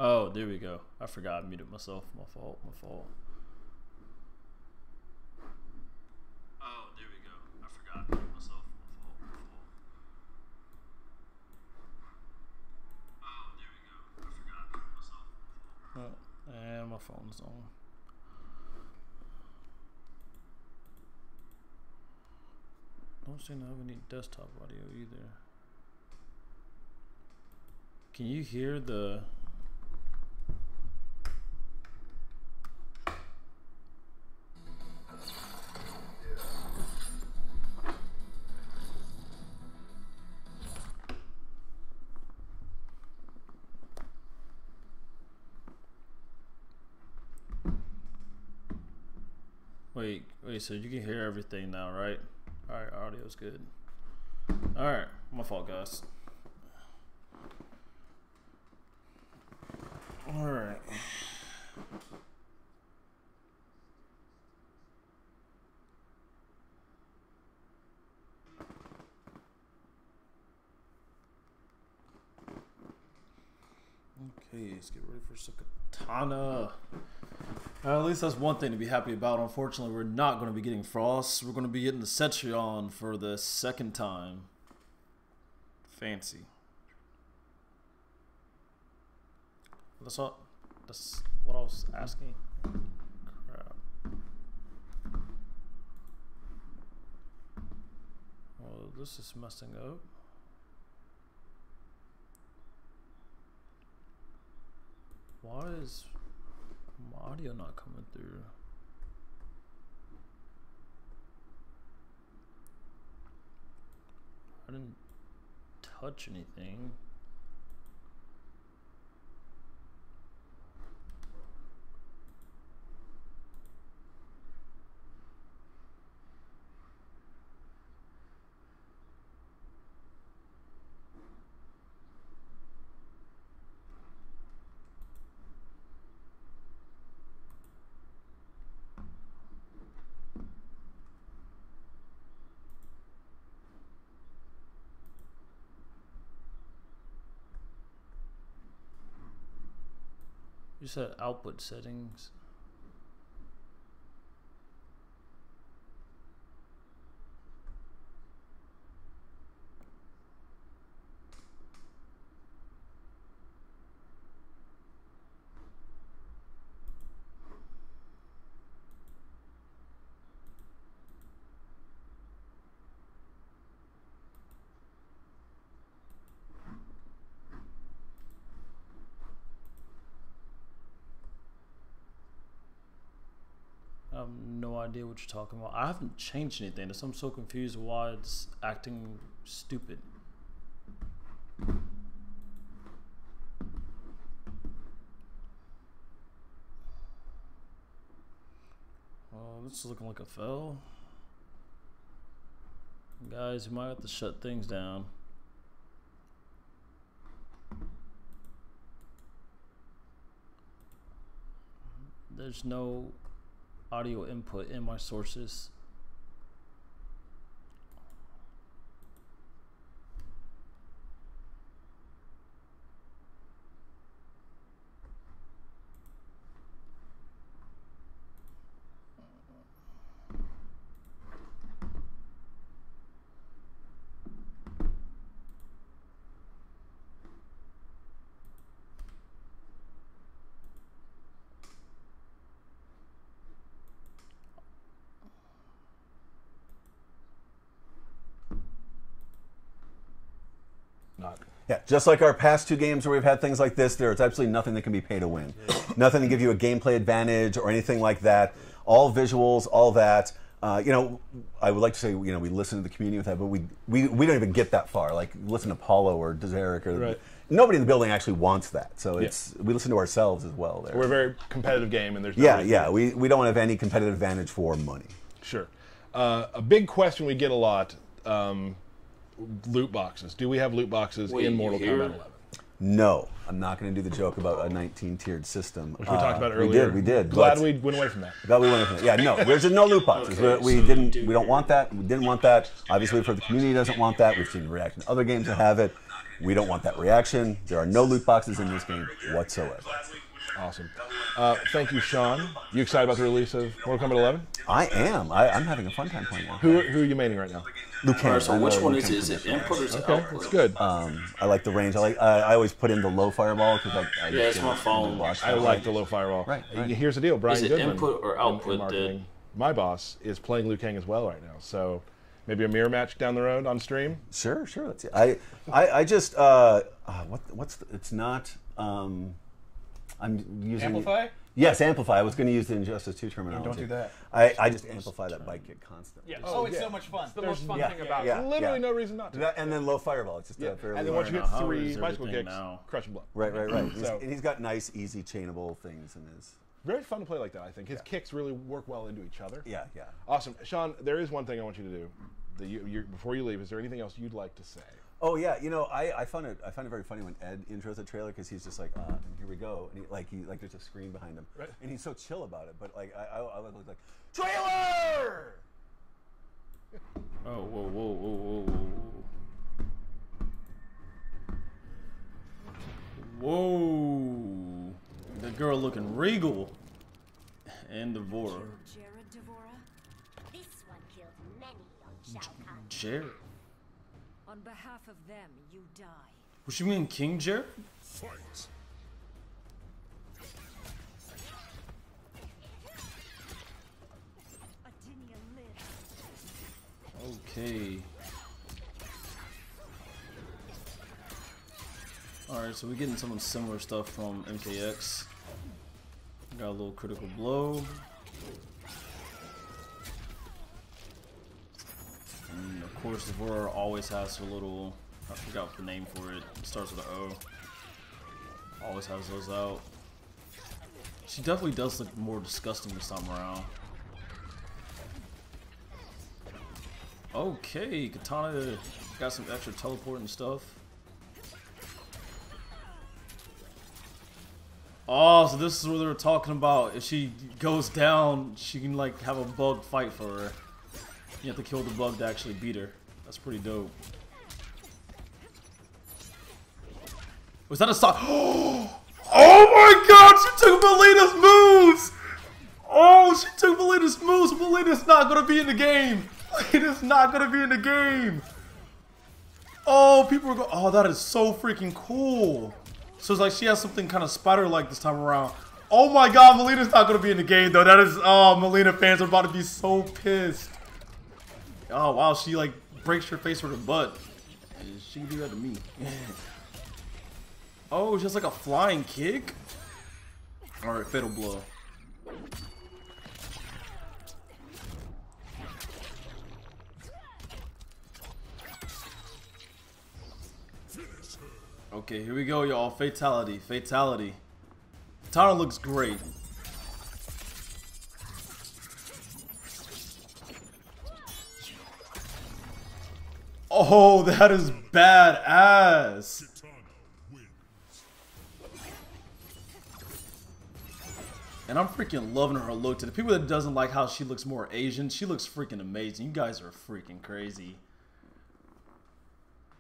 Oh, there we go. I forgot I muted myself. My fault. My fault. Oh, there we go. I forgot I muted myself. My fault. My fault. Oh, there we go. I forgot I muted myself. My fault. Oh, and my phone's on. Don't seem to have any desktop audio either. Can you hear the... Wait, so you can hear everything now, right? Alright, audio's good. Alright, my fault, guys. Alright. Okay, let's get ready for some katana. At least that's one thing to be happy about. Unfortunately, we're not going to be getting Frost. We're going to be getting the Cetrion for the second time. Fancy. That's what I was asking. Crap. Well, this is messing up. Why is my audio not coming through? I didn't touch anything. You said output settings. I have no idea what you're talking about. I haven't changed anything. I'm so confused why it's acting stupid. Oh, this is looking like a fail. Guys, you might have to shut things down. There's no audio input in my sources. Yeah, just like our past two games where we've had things like this, there's absolutely nothing that can be pay to win. Nothing to give you a gameplay advantage or anything like that. All visuals, all that. You know, I would like to say, you know, we listen to the community with that, but we don't even get that far. Like, listen to Paulo or Derek or right. Nobody in the building actually wants that. So it's we listen to ourselves as well. There. We're a very competitive game, and there's no we don't have any competitive advantage for money. Sure. A big question we get a lot. Loot boxes. Do we have loot boxes in Mortal Kombat 11? No, I'm not going to do the joke about a 19-tiered system. Which we talked about earlier. We did. Glad we went away from that. Glad we went away from that. Yeah, no, there's no loot boxes. Okay, we don't want that. We didn't want that. Obviously, for the community doesn't want that. We've seen the reaction to other games that have it. We don't want that reaction. There are no loot boxes in this game whatsoever. Awesome. Thank you, Sean. You excited about the release of Mortal Kombat 11? I am. I'm having a fun time playing it. Who are you maining right now? Liu Kang. So which one is it? Is it input or is it Okay, output? that's good. I like the range. I always put in the low fireball because I Yeah, it's my phone. I like the low firewall. Right. Here's the deal, Brian Is it Goodman, input or in output marketing, my boss, is playing Liu Kang as well right now. So maybe a mirror match down the road on stream. Sure. That's it. I just it's not. I'm using Amplify? Yes, amplify. I was going to use the Injustice 2 terminology. Don't do that. I just amplify that bike kick constantly. Yeah. Oh, it's so much fun. It's the most fun thing about yeah. it. Literally no reason not to. That, and then low fireball. It's just a fairly. And then once you hit How 3 is bicycle everything kicks, now? crush and blow. Right. So- He's got nice, easy, chainable things in his. Very fun to play like that, I think. His kicks really work well into each other. Yeah. Awesome. Sean, there is one thing I want you to do. Before you leave, is there anything else you'd like to say? Oh yeah, I found it very funny when Ed intros the trailer because he's just like, here we go, and he there's a screen behind him, Right. and he's so chill about it. But like I was like, trailer. Oh, whoa. Whoa. The girl looking regal. And Devora. Jared Devora? This one killed many on Shao Kahn. Jared? On behalf of them, you die. What you mean, King Jared? Adinia lives. Okay. Alright, so we're getting some similar stuff from MKX. Got a little critical blow. And of course, Devora always has her little, I forgot the name for it. It starts with an O. Always has those out. She definitely does look more disgusting this time around. Okay, Katana got some extra teleporting stuff. Oh, so this is what they were talking about. If she goes down, she can like have a bug fight for her. You have to kill the bug to actually beat her. That's pretty dope. Was that a stop? Oh my god, she took Melina's moves! Oh, she took Melina's moves. Melina's not gonna be in the game. Melina's not gonna be in the game. Oh, people are going. Oh, that is so freaking cool. So it's like she has something kind of spider-like this time around. Oh my god, Melina's not gonna be in the game though. That is, oh, Melina fans are about to be so pissed. Oh wow, she like breaks her face with her butt. She can do that to me. Oh, it's just like a flying kick? Alright, fatal blow. Okay, here we go, y'all. Fatality. Tana looks great. Oh, that is badass. And I'm freaking loving her look. To the people that doesn't like how she looks more Asian, she looks freaking amazing. You guys are freaking crazy.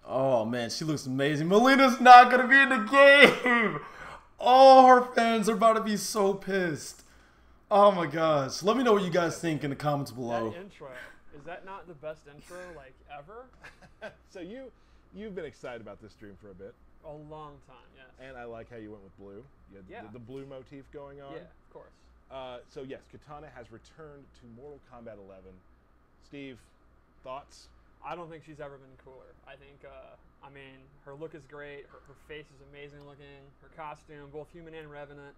Oh man, she looks amazing. Melina's not gonna be in the game. Oh, her fans are about to be so pissed. Oh my gosh. Let me know what you guys think in the comments below. That intro, is that not the best intro like ever? So you've been excited about this stream for a bit, A long time, yes. and I like how you went with blue. You had the blue motif going on. Yeah, of course. So yes, Katana has returned to Mortal Kombat 11. Steve, thoughts? I don't think she's ever been cooler. I think, I mean, her look is great. Her face is amazing looking. Her costume, both human and Revenant.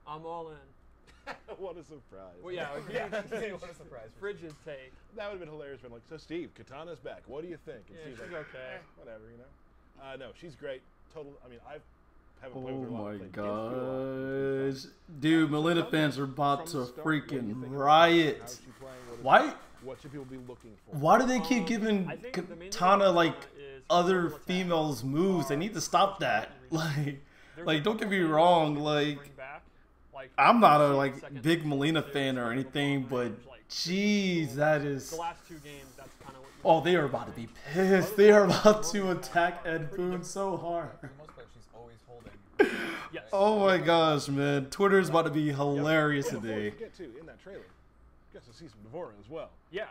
I'm all in. What a surprise. Well, yeah, What a surprise. frigid take. That would have been hilarious. Been like, so Steve, Katana's back. What do you think? And Yeah, Steve's she's like, okay. Whatever, you know. No, she's great. Total. I mean, I haven't played Oh with her a lot. my Played games with her a lot. gosh. Dude, Melina fans are about From to the start, what do you freaking think about her? riot. How's she playing? Why? What should people be looking for? Why do they keep giving I think the main thing Katana about like Katana is other physical attacks females moves? They need to stop that. Like, There's like a don't get me couple things wrong. they can Like, bring back, like I'm not a the like second big Melina is fan or critical anything, long but range, like, Jeez, that is. The last 2 games, that's kind of what. Oh, they are about to be pissed. They are about to attack Ed Boon so hard. For the most part, she's always holding. Yes. Oh my gosh, man. Twitter is about to be hilarious Before we today. forget too, in that trailer, you got to see some Devora as well. Yeah.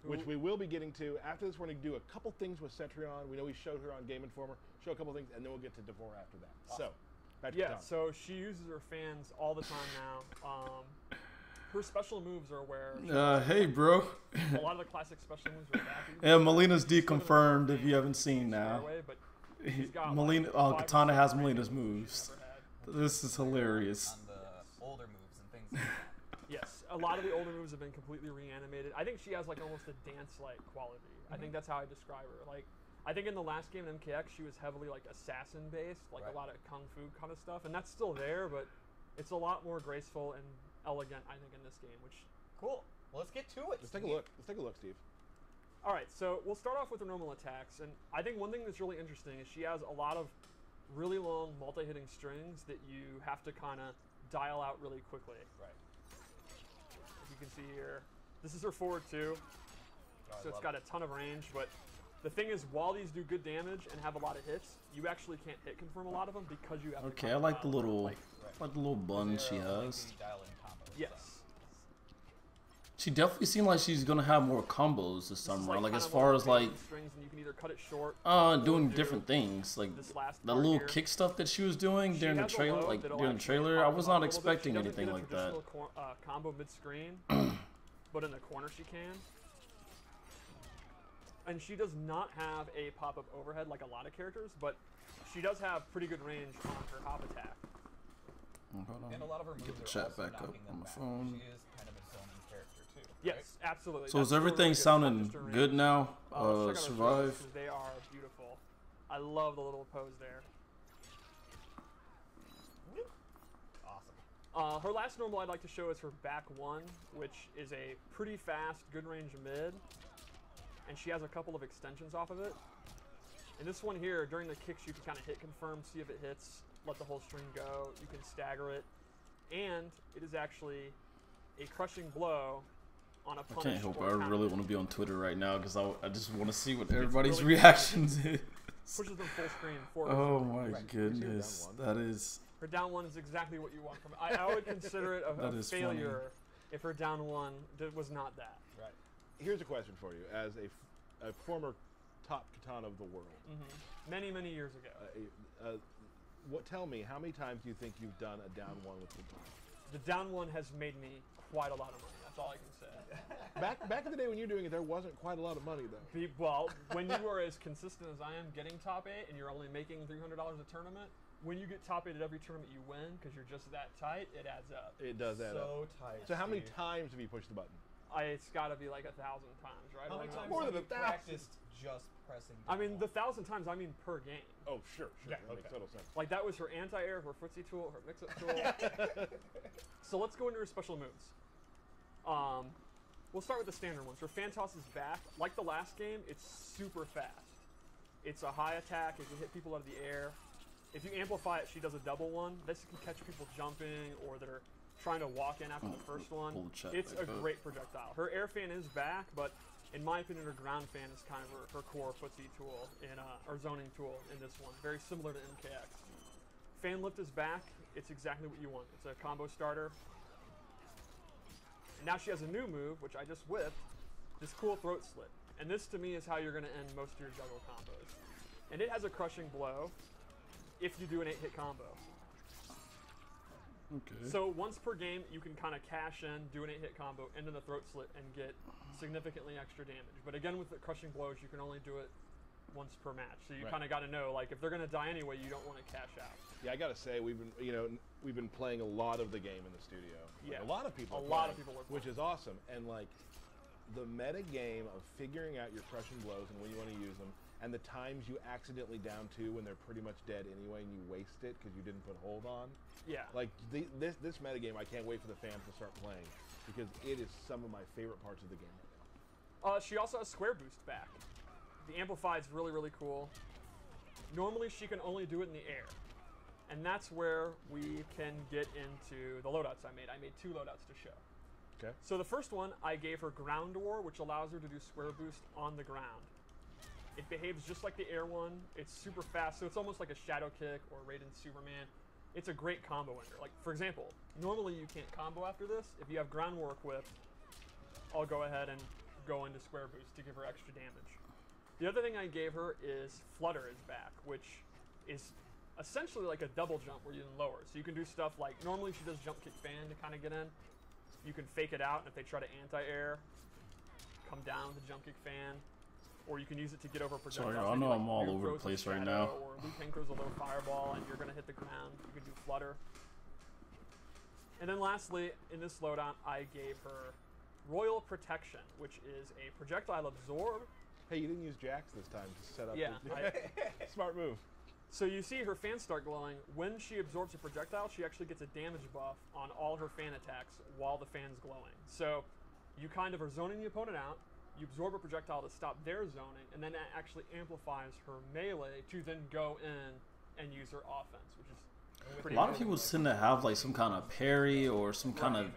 Which we will be getting to. After this, we're going to do a couple things with Cetrion. We know we showed her on Game Informer. Show a couple things, and then we'll get to Devora after that. So, back to Katana. So she uses her fans all the time now. Her special moves are where Hey, bro. a lot of the classic special moves are back. Yeah, Melina's deconfirmed if you haven't seen now. But she's got Melina, like 5 Katana has range Melina's moves moves. she's ever had. This is hilarious. On the older moves and things like that. Yes, a lot of the older moves have been completely reanimated. I think she has like almost a dance-like quality. I think that's how I describe her. Like, I think in the last game in MKX, she was heavily like assassin-based, like a lot of kung fu kind of stuff, and that's still there, but it's a lot more graceful and elegant, I think, in this game. Which Cool. Well, let's get to it. Let's take a look. Let's take a look, Steve. all right, so we'll start off with her normal attacks, and I think one thing that's really interesting is she has a lot of really long multi-hitting strings that you have to kind of dial out really quickly. Right. As you can see here, this is her forward 2. So it's got a ton of range, but the thing is, while these do good damage and have a lot of hits, you actually can't hit confirm a lot of them because you have to Okay, I like the little, like, like the little bun she has. yes. She definitely seemed like she's gonna have more combos this time This is, around. Like kind as of far one as of the like, strings, and you can either cut it short, doing do different things. Like this last the part little here. kick stuff that she was doing She during the has a trailer. low Like that'll during the actually trailer, I pop was them up not a little bit. expecting She doesn't anything get a like that. traditional combo mid-screen, but in the corner she can. And she does not have a pop-up overhead like a lot of characters, but she does have pretty good range on her hop attack. Hold on. And a lot of her moves Get the are chat also back up knocking them on my back. phone. She is kind of a zoning character too. Yes, right? absolutely. So That's is still everything really good. It's not sounding just her range. good now? Let's check out her strings, Survive. 'cause they are beautiful. I love the little pose there. Awesome. Her last normal I'd like to show is her back 1, which is a pretty fast, good range mid, and she has a couple of extensions off of it. In this one here, during the kicks, you can kind of hit confirm, see if it hits, let the whole string go. You can stagger it, and it is actually a crushing blow on a I punish. can't help it. or I counter. really want to be on Twitter right now because I just want to see what everybody's really reactions is. Pushes them full screen forward. Oh my Right. goodness, Down that is. Her down 1 is exactly what you want from it. I would consider it a That is failure if her down 1 was not that. Right. Here's a question for you, as a former top katana of the world. Many, many years ago. Tell me, how many times do you think you've done a down 1 with katana? The down 1 has made me quite a lot of money. That's all I can say. Back in the day when you were doing it, there wasn't quite a lot of money though. Well, when you are as consistent as I am getting top 8 and you're only making $300 a tournament, when you get top 8 at every tournament you win because you're just that tight, it adds up. It does add up. So tight. So how many Steve. times have you pushed the button? It's got to be like 1,000 times, right? How many Around times More have than you 1,000. practiced just pressing? I mean, down the 1,000 times, I mean per game. Oh, sure. Yeah, That makes total sense. Like that was her anti-air, her footsie tool, her mix-up tool. So let's go into her special moves. We'll start with the standard ones. Her fan toss is back. Like the last game, it's super fast. It's a high attack. It can hit people out of the air. If you amplify it, she does a double one. This can catch people jumping or that are trying to walk in after the first one. pull the chat It's a back up. great projectile. Her air fan is back, but in my opinion, her ground fan is kind of her core footsie tool or zoning tool in this one. Very similar to MKX. Fan lift is back. It's exactly what you want. It's a combo starter. And now she has a new move, which I just whipped, this cool throat slit. And this to me is how you're going to end most of your juggle combos. And it has a crushing blow if you do an 8-hit combo. Okay. So once per game, you can kind of cash in, do an 8-hit combo, into the throat slit, and get significantly extra damage. But again, with the crushing blows, you can only do it once per match. So you Right. kind of got to know, like, if they're going to die anyway, you don't want to cash out. Yeah, I gotta say we've been playing a lot of the game in the studio. Like, Yeah. a lot of people. A are lot of playing, people are which playing. is awesome. And like the meta game of figuring out your crushing blows and when you want to use them, and the times you accidentally down two when they're pretty much dead anyway, and you waste it because you didn't put hold on. Yeah. Like this meta game, I can't wait for the fans to start playing because it is some of my favorite parts of the game right now. She also has square boost back. The amplify is really, really cool. Normally, she can only do it in the air. And that's where we can get into the loadouts I made. I made 2 loadouts to show. Okay. So the first one, I gave her Ground War, which allows her to do square boost on the ground. It behaves just like the air one. It's super fast, so it's almost like a Shadow Kick or Raiden Superman. It's a great combo ender. Like, for example, normally you can't combo after this. If you have Ground War equipped, I'll go ahead and go into square boost to give her extra damage. The other thing I gave her is Flutter is back, which is essentially like a double jump where you can lower. So you can do stuff like, normally she does jump kick fan to kind of get in. You can fake it out, and if they try to anti-air, come down with the jump kick fan. Or you can use it to get over projectiles. Sorry, I know I'm all over the place right now. Or Liu Kang throws a low fireball, and you're going to hit the ground. You can do Flutter. And then lastly, in this loadout, I gave her Royal Protection, which is a projectile absorb. Hey, you didn't use Jax this time to set up. Yeah. Smart move. So you see her fans start glowing. When she absorbs a projectile, she actually gets a damage buff on all her fan attacks while the fan's glowing. So you kind of are zoning the opponent out, you absorb a projectile to stop their zoning, and then that actually amplifies her melee to then go in and use her offense, which is pretty A lot of people tend to have like some kind of parry or some kind of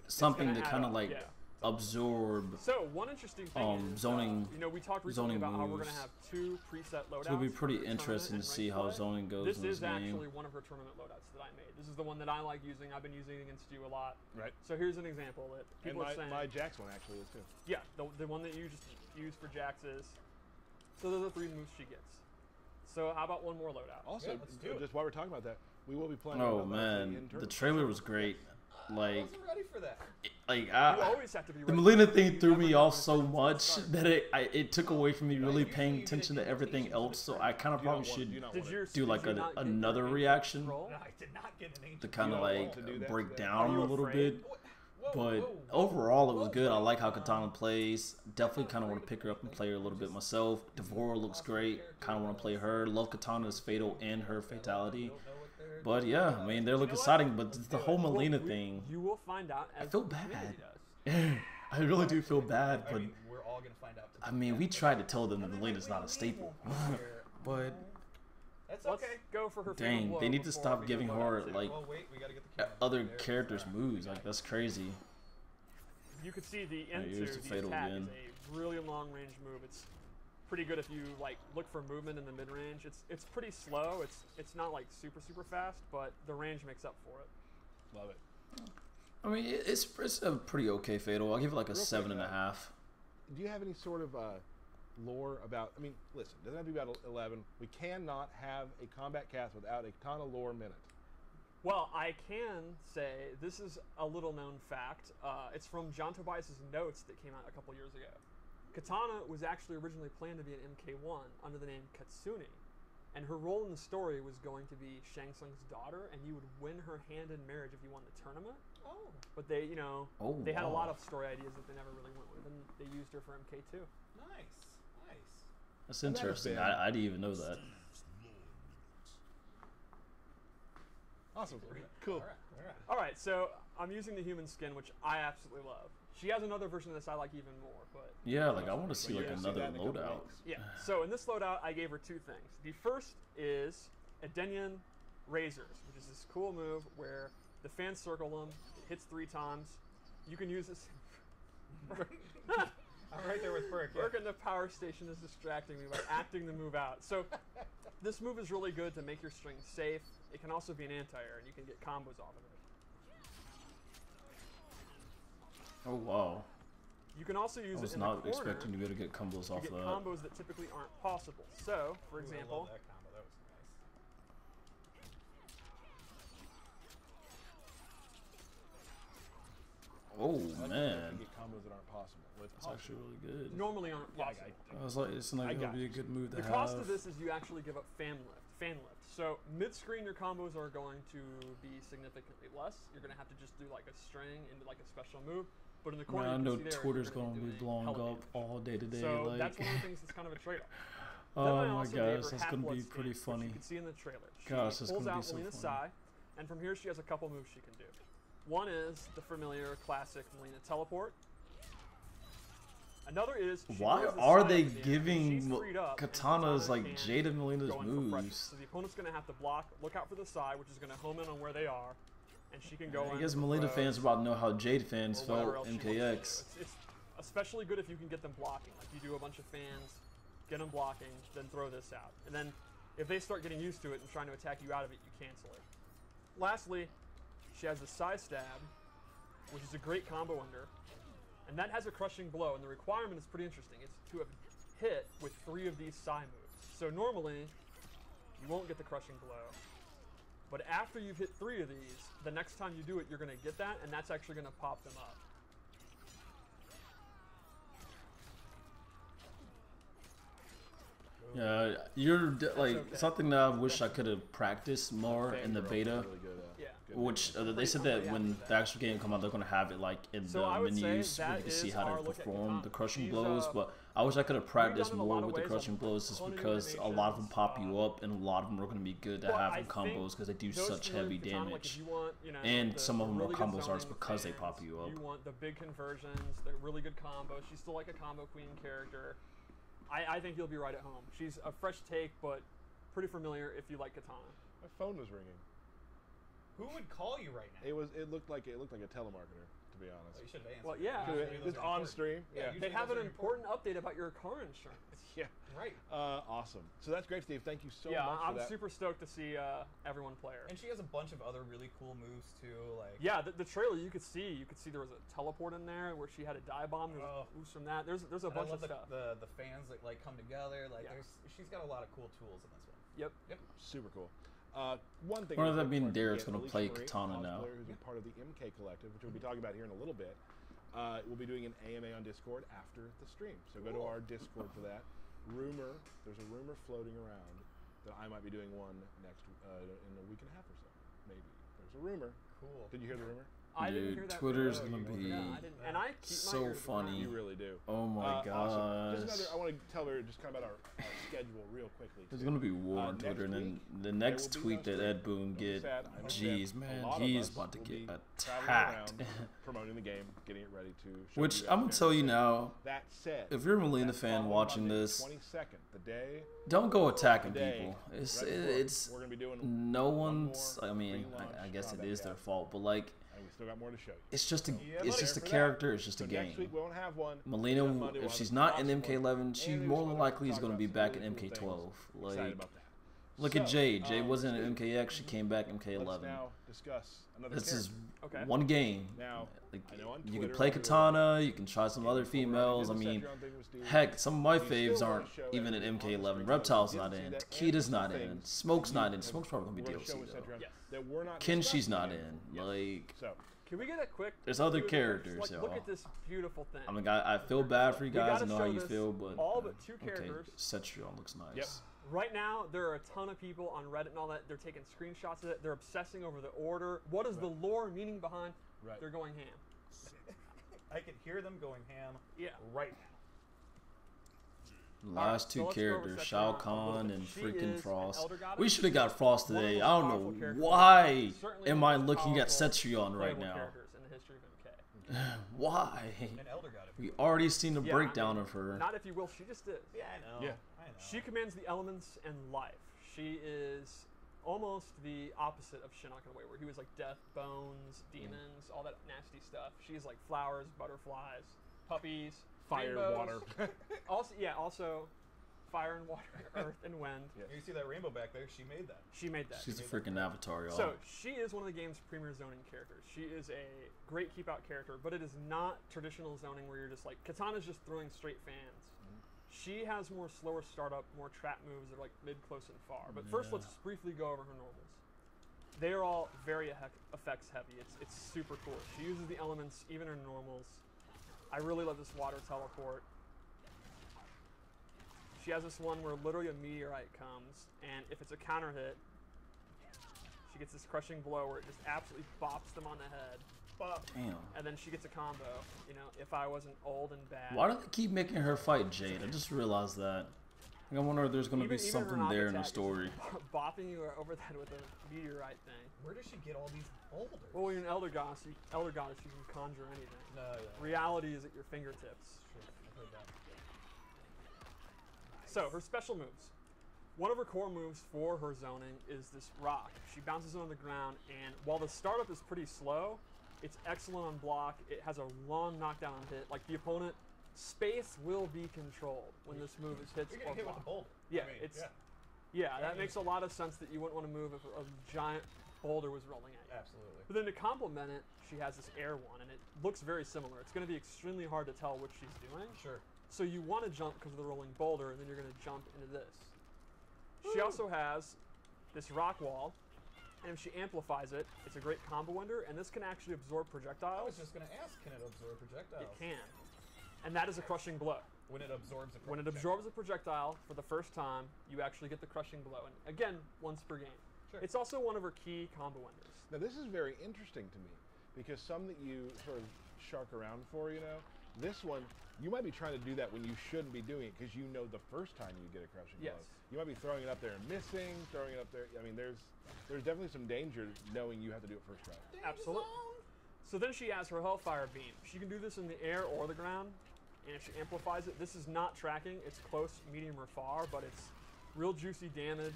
something to kind of like absorb. So one interesting thing is, zoning. you know, we talked recently about how we're going to have 2 preset loadouts. So it'll be pretty for interesting to see how zoning goes This in this is game. actually one of her tournament loadouts that I made. This is the one that I like using. I've been using it against you a lot. Right. So here's an example that people and are saying. my Jax one actually is too. Yeah, the one that you just used for Jax is. So those are 3 moves she gets. So how about one more loadout? Also, let's do it. just while we're talking about that, we will be playing. Oh another man, in the tournament. trailer was great. I Like, wasn't ready for that. You always have to be the ready. Melina thing threw me off so much that it took away from me really paying attention to everything else. So I kind of probably should do like another reaction No, I did not get an ancient. to kind of like break down you a little afraid? bit. But overall, it was good. I like how Katana plays. Definitely kind of want to pick her up and play her a little bit myself. Devora looks great. Kind of want to play her. Love Katana's Fatal and her Fatality. But yeah, I mean, they're looking exciting. But the whole Melina thing, You will find out. As I feel the bad. community does. I really do feel bad. I But mean, we're all gonna find out. I mean, we tried to tell them that Melina's not a staple. But That's Let's okay. go for her. dang, fatal they blow need to before stop we giving go her to- like Well, wait, we gotta get the camera. other There's the characters' camera. moves. Like that's crazy. You can see the Alright, into here's the the fatal attack again. is a really long range move. It's pretty good if you like look for movement in the mid range. It's pretty slow. It's not like super fast, but the range makes up for it. Love it. I mean, it's a pretty okay Fatal. I'll give it like a Real quick, 7.5. Do you have any sort of lore about? I mean, listen, it doesn't have to be about 11. We cannot have a Kombat Cast without a Katana lore minute. Well, I can say this is a little known fact. It's from John Tobias's notes that came out a couple years ago. Katana was actually originally planned to be an MK1 under the name Katsune, and her role in the story was going to be Shang Tsung's daughter, and you would win her hand in marriage if you won the tournament. Oh. But they, you know, Oh, they had a wow. lot of story ideas that they never really went with, and they used her for MK2. Nice. Nice. That's that have interesting. been- I didn't even know that. Awesome. Cool. All right. All right, so I'm using the human skin, which I absolutely love. She has another version of this I like even more, but Yeah, like I want to see You're like gonna see another that in a couple loadout. weeks. yeah. So in this loadout, I gave her 2 things. The first is Edenian Razors, which is this cool move where the fans circle them, it hits 3 times. You can use this. I'm right there with Burke. Yeah. Burke in the power station is distracting me by acting the move out. So this move is really good to make your string safe. It can also be an anti-air, and you can get combos off of it. Oh wow! You can also use I it was in not the corner expecting to be able to get combos to off get that. combos that typically aren't possible. So, for Ooh, I example, love that combo. That was nice. Oh To man, get combos that aren't possible. With that's actually really good. normally aren't Yeah, possible. I was like, it's like I it'll got be a good move to The have. cost of this is you actually give up fan lift. So mid-screen, your combos are going to be significantly less. You're going to have to just do like a string into like a special move. But in the corner, Man, I you know can see there, Twitter's you're gonna be doing blowing hella up damage. all day today. So like, that's one of the things that's kind of a trade-off. Then oh I my also gave her gosh, that's gonna Half-Blood be Stance, pretty which funny. You can see in the trailer. She Gosh, that's pulls gonna be out so Melina's funny. Sai, and from here she has a couple moves she can do. One is the familiar classic Melina teleport. Another is she Why throws the are Sai they at the end. giving She's freed up, and Katanas Katana like can Jada Melina's go in for pressure. moves? So the opponent's going to have to block, look out for the Sai, which is going to home in on where they are, and she can go in. I guess with Melina throws fans about to know how Jade fans or whatever felt else she wants to do. MKX. It's especially good if you can get them blocking. Like you do a bunch of fans, get them blocking, then throw this out. And then if they start getting used to it and trying to attack you out of it, you cancel it. Lastly, she has the side stab, which is a great combo ender. And that has a crushing blow, and the requirement is pretty interesting. It's to have hit with 3 of these psi moves. So normally, you won't get the crushing blow. But after you've hit 3 of these, the next time you do it, you're going to get that, and that's actually going to pop them up. Yeah, like something that I wish I could have practiced more in the beta. Yeah. Which they said that when the actual game come out, they're gonna have it like in So the I would say menus where that you can see is how our to look at perform the Kombat. crushing She's, blows. But I wish I could have practiced done in a more lot of with the ways crushing on blows, just plenty of because a lot of them pop you up, and a lot of them are gonna be good to Well, have I in think combos because they do those such familiar heavy with Katana, like, if damage. you want, you know, And the some of them are really good combo zoning arts because they fans, pop you up. You want the big conversions, the really good combos. She's still like a combo queen character. I think you'll be right at home. She's a fresh take, but pretty familiar if you like Katana. My phone was ringing. Who would call you right now? It looked like a telemarketer, to be honest. Oh, you should have answered. Well, yeah. Just on stream. Yeah. They have an important update about your car insurance. Yeah. Right. Awesome. So that's great, Steve. Thank you so much Yeah, for I'm that. super stoted to see everyone play her. And she has a bunch of other really cool moves too, like. Yeah, the trailer you could see there was a teleport in there where she had a dive bomb. There was boost from that. There's a And bunch I love of stuff. the fans that like come together. Like Yeah. she's got a lot of cool tools in this one. Yep. Super cool. One thing. One of them real being quick before I Derek's forget, gonna Alicia play Marie, Katana now. cosplayer who's a part of the MK Collective, which we'll be talking about here in a little bit. We'll be doing an AMA on Discord after the stream. So go to our Discord for that. There's a rumor floating around that I might be doing one next in a week and a half or so. Maybe. There's a rumor. Cool. Did you hear the rumor? I didn't Dude, hear that. Twitter's rumor. gonna be Yeah, I didn't, and I keep my so ears to the funny. ground. You really do. Oh my Awesome. gosh. Just I want to tell her just kind of about our schedule real quickly. There's too. gonna be war on Next Twitter, and then week, the there next will be tweet no that Ed stream. Boon Don't be get, sad. I understand. jeez A man, lot of he's us about to will get be traveling attacked. around, promoting the game, getting it ready to show Which you I'm gonna guys tell you everything. now, That said, if you're a Melina that fan following watching Monday, this, 22nd, the day don't go attacking today, people. It's right before, it's we're gonna be doing no one one's. more I mean, pre-launch I guess it combat is their cast. fault, but like, and we still got more to show you. it's just a Yeah, it's buddy. just a Prepare for that. character. It's just So a next week game. we won't have one. Melina, Then Monday we'll if have she's an not in awesome MK11, one. she And there's more some than other likely is talk going to about be some back in really cool MK12. things. Excited Like, about that. look at So, Jade. Jade wasn't in Steve, MKX. She came back Let's MK11. now discuss another This is character. Okay. one game. Now, Like, I know on you can Twitter, play I'll do Katana. You can try some other Before I females. I did the mean, Cedron thing with Steve, heck, some of my we still faves wanna aren't show even in everyone on the MK11. screen. Reptile's You not didn't in. see that, Takeda's and not some in. things Smoke's not in. have- Smoke's probably going to be we're gonna show DLC with though. Cedron Yes. that we're not Kenshi's discussing not yet. in. Yes. Like, So, Can we get a quick? there's other preview? characters, Like, look y'all. at this beautiful thing. I mean, I feel bad for you We guys. gotta I know show how you this feel, but all but 2 okay, characters. Cetrion looks nice. Yep. Right now, there are a ton of people on Reddit and all that. They're taking screenshots of it. They're obsessing over the order. What is the lore meaning behind? Right. They're going ham. I can hear them going ham Yeah. right now. Last so two let's go over characters, Cetrion Shao a little Kahn bit. and She freaking is Frost. an elder goddess. We should have got Frost One of the today. most I don't powerful know characters. why Certainly am one I of the most looking at powerful Cetrion right playable now. characters in the history of MK. Why? An elder god. We already seen a Yeah, breakdown I mean, of her. Not if you will. She just did. Yeah, I know. Yeah. I know. She commands the elements and life. She is almost the opposite of Shinnok in a way, where he was like death, bones, demons, all that nasty stuff. She's like flowers, butterflies, puppies, fire, rainbows. water. Also fire and water, earth and wind. Yes. You see that rainbow back there? She made that. She made that. She's a freaking avatar, y'all. So she is one of the game's premier zoning characters. She is a great keep out character, but it is not traditional zoning where you're just like Katana's just throwing straight fans. She has more slower startup, more trap moves that are like mid, close, and far. But first, let's briefly go over her normals. They are all very effects heavy. It's super cool. She uses the elements even in her normals. I really love this water teleport. She has this one where literally a meteorite comes, and if it's a counter hit, she gets this crushing blow where it just absolutely bops them on the head. Bop. Damn. And then she gets a combo. You know, if I wasn't old and bad. Why do they keep making her fight Jade? I just realized that. I wonder if there's going to be Even something her there in the attack is story. bopping you over the head with a meteorite thing. Where does she get all these boulders? Well, when you're an elder goddess, you can conjure anything. No, yeah. Reality is at your fingertips. Sure, I've heard that. So her special moves. One of her core moves for her zoning is this rock. She bounces it on the ground, and while the startup is pretty slow, it's excellent on block. It has a long knockdown on hit. Like the opponent, space will be controlled when this move is hits You're or getting hit with block. a boulder. Yeah, I mean, it's yeah. that makes a lot of sense that you wouldn't want to move if a giant boulder was rolling at you. Absolutely. But then to complement it, she has this air one, and it looks very similar. It's going to be extremely hard to tell what she's doing. Sure. So you want to jump because of the rolling boulder, and then you're going to jump into this. She also has this rock wall, and if she amplifies it, it's a great combo ender, and this can actually absorb I projectiles. was just going to ask, can it absorb projectiles? It can. And that is a crushing blow. When it absorbs a When it absorbs a projectile for the first time, you actually get the crushing blow. And again, once per game. Sure. It's also one of her key combo enders. Now this is very interesting to me because some that you sort of shark around for, you know, this one you might be trying to do that when you shouldn't be doing it because you know the first time you get a crushing blow. Yes. You might be throwing it up there and missing, throwing it up there. I mean, there's definitely some danger knowing you have to do it first try. Absolutely. So then she has her Hellfire Beam. She can do this in the air or the ground. And if she amplifies it, this is not tracking. It's close, medium, or far, but it's real juicy damage.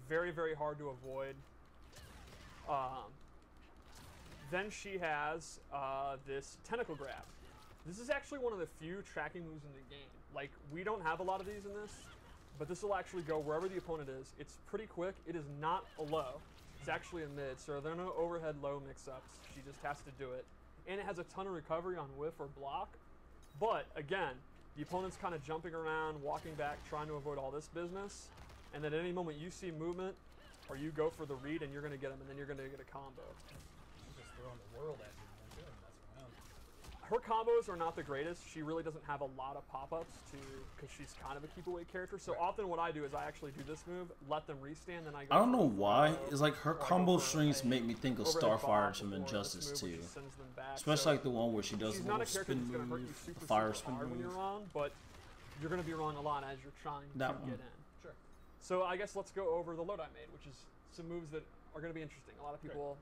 Very, very hard to avoid. Then she has this Tentacle Grab. This is actually one of the few tracking moves in the game. Like, we don't have a lot of these in this, but this will actually go wherever the opponent is. It's pretty quick. It is not a low. It's actually a mid, so there are no overhead low mix-ups. She just has to do it. And it has a ton of recovery on whiff or block. But, again, the opponent's kind of jumping around, walking back, trying to avoid all this business. And then at any moment you see movement, or you go for the read, and you're going to get them, and then you're going to get a combo. I'm just throwing the world at you. I'm doing mess around. Her combos are not the greatest. She really doesn't have a lot of pop-ups because she's kind of a keep-away character. So often what I do is I actually do this move, let them restand, then I go I don't for know a why. throw, It's like her or I go combo for strings a make me think of overhead Starfire bob from or this Injustice move where 2. she sends them back. Especially So like the one where she does she's the not a little character spin that's going to hurt you move, super, the fire super spin hard when move. you're wrong, but you're going to be wrong a lot as you're trying That to one. get in. Sure. So I guess let's go over the load I made, which is some moves that are going to be interesting. A lot of people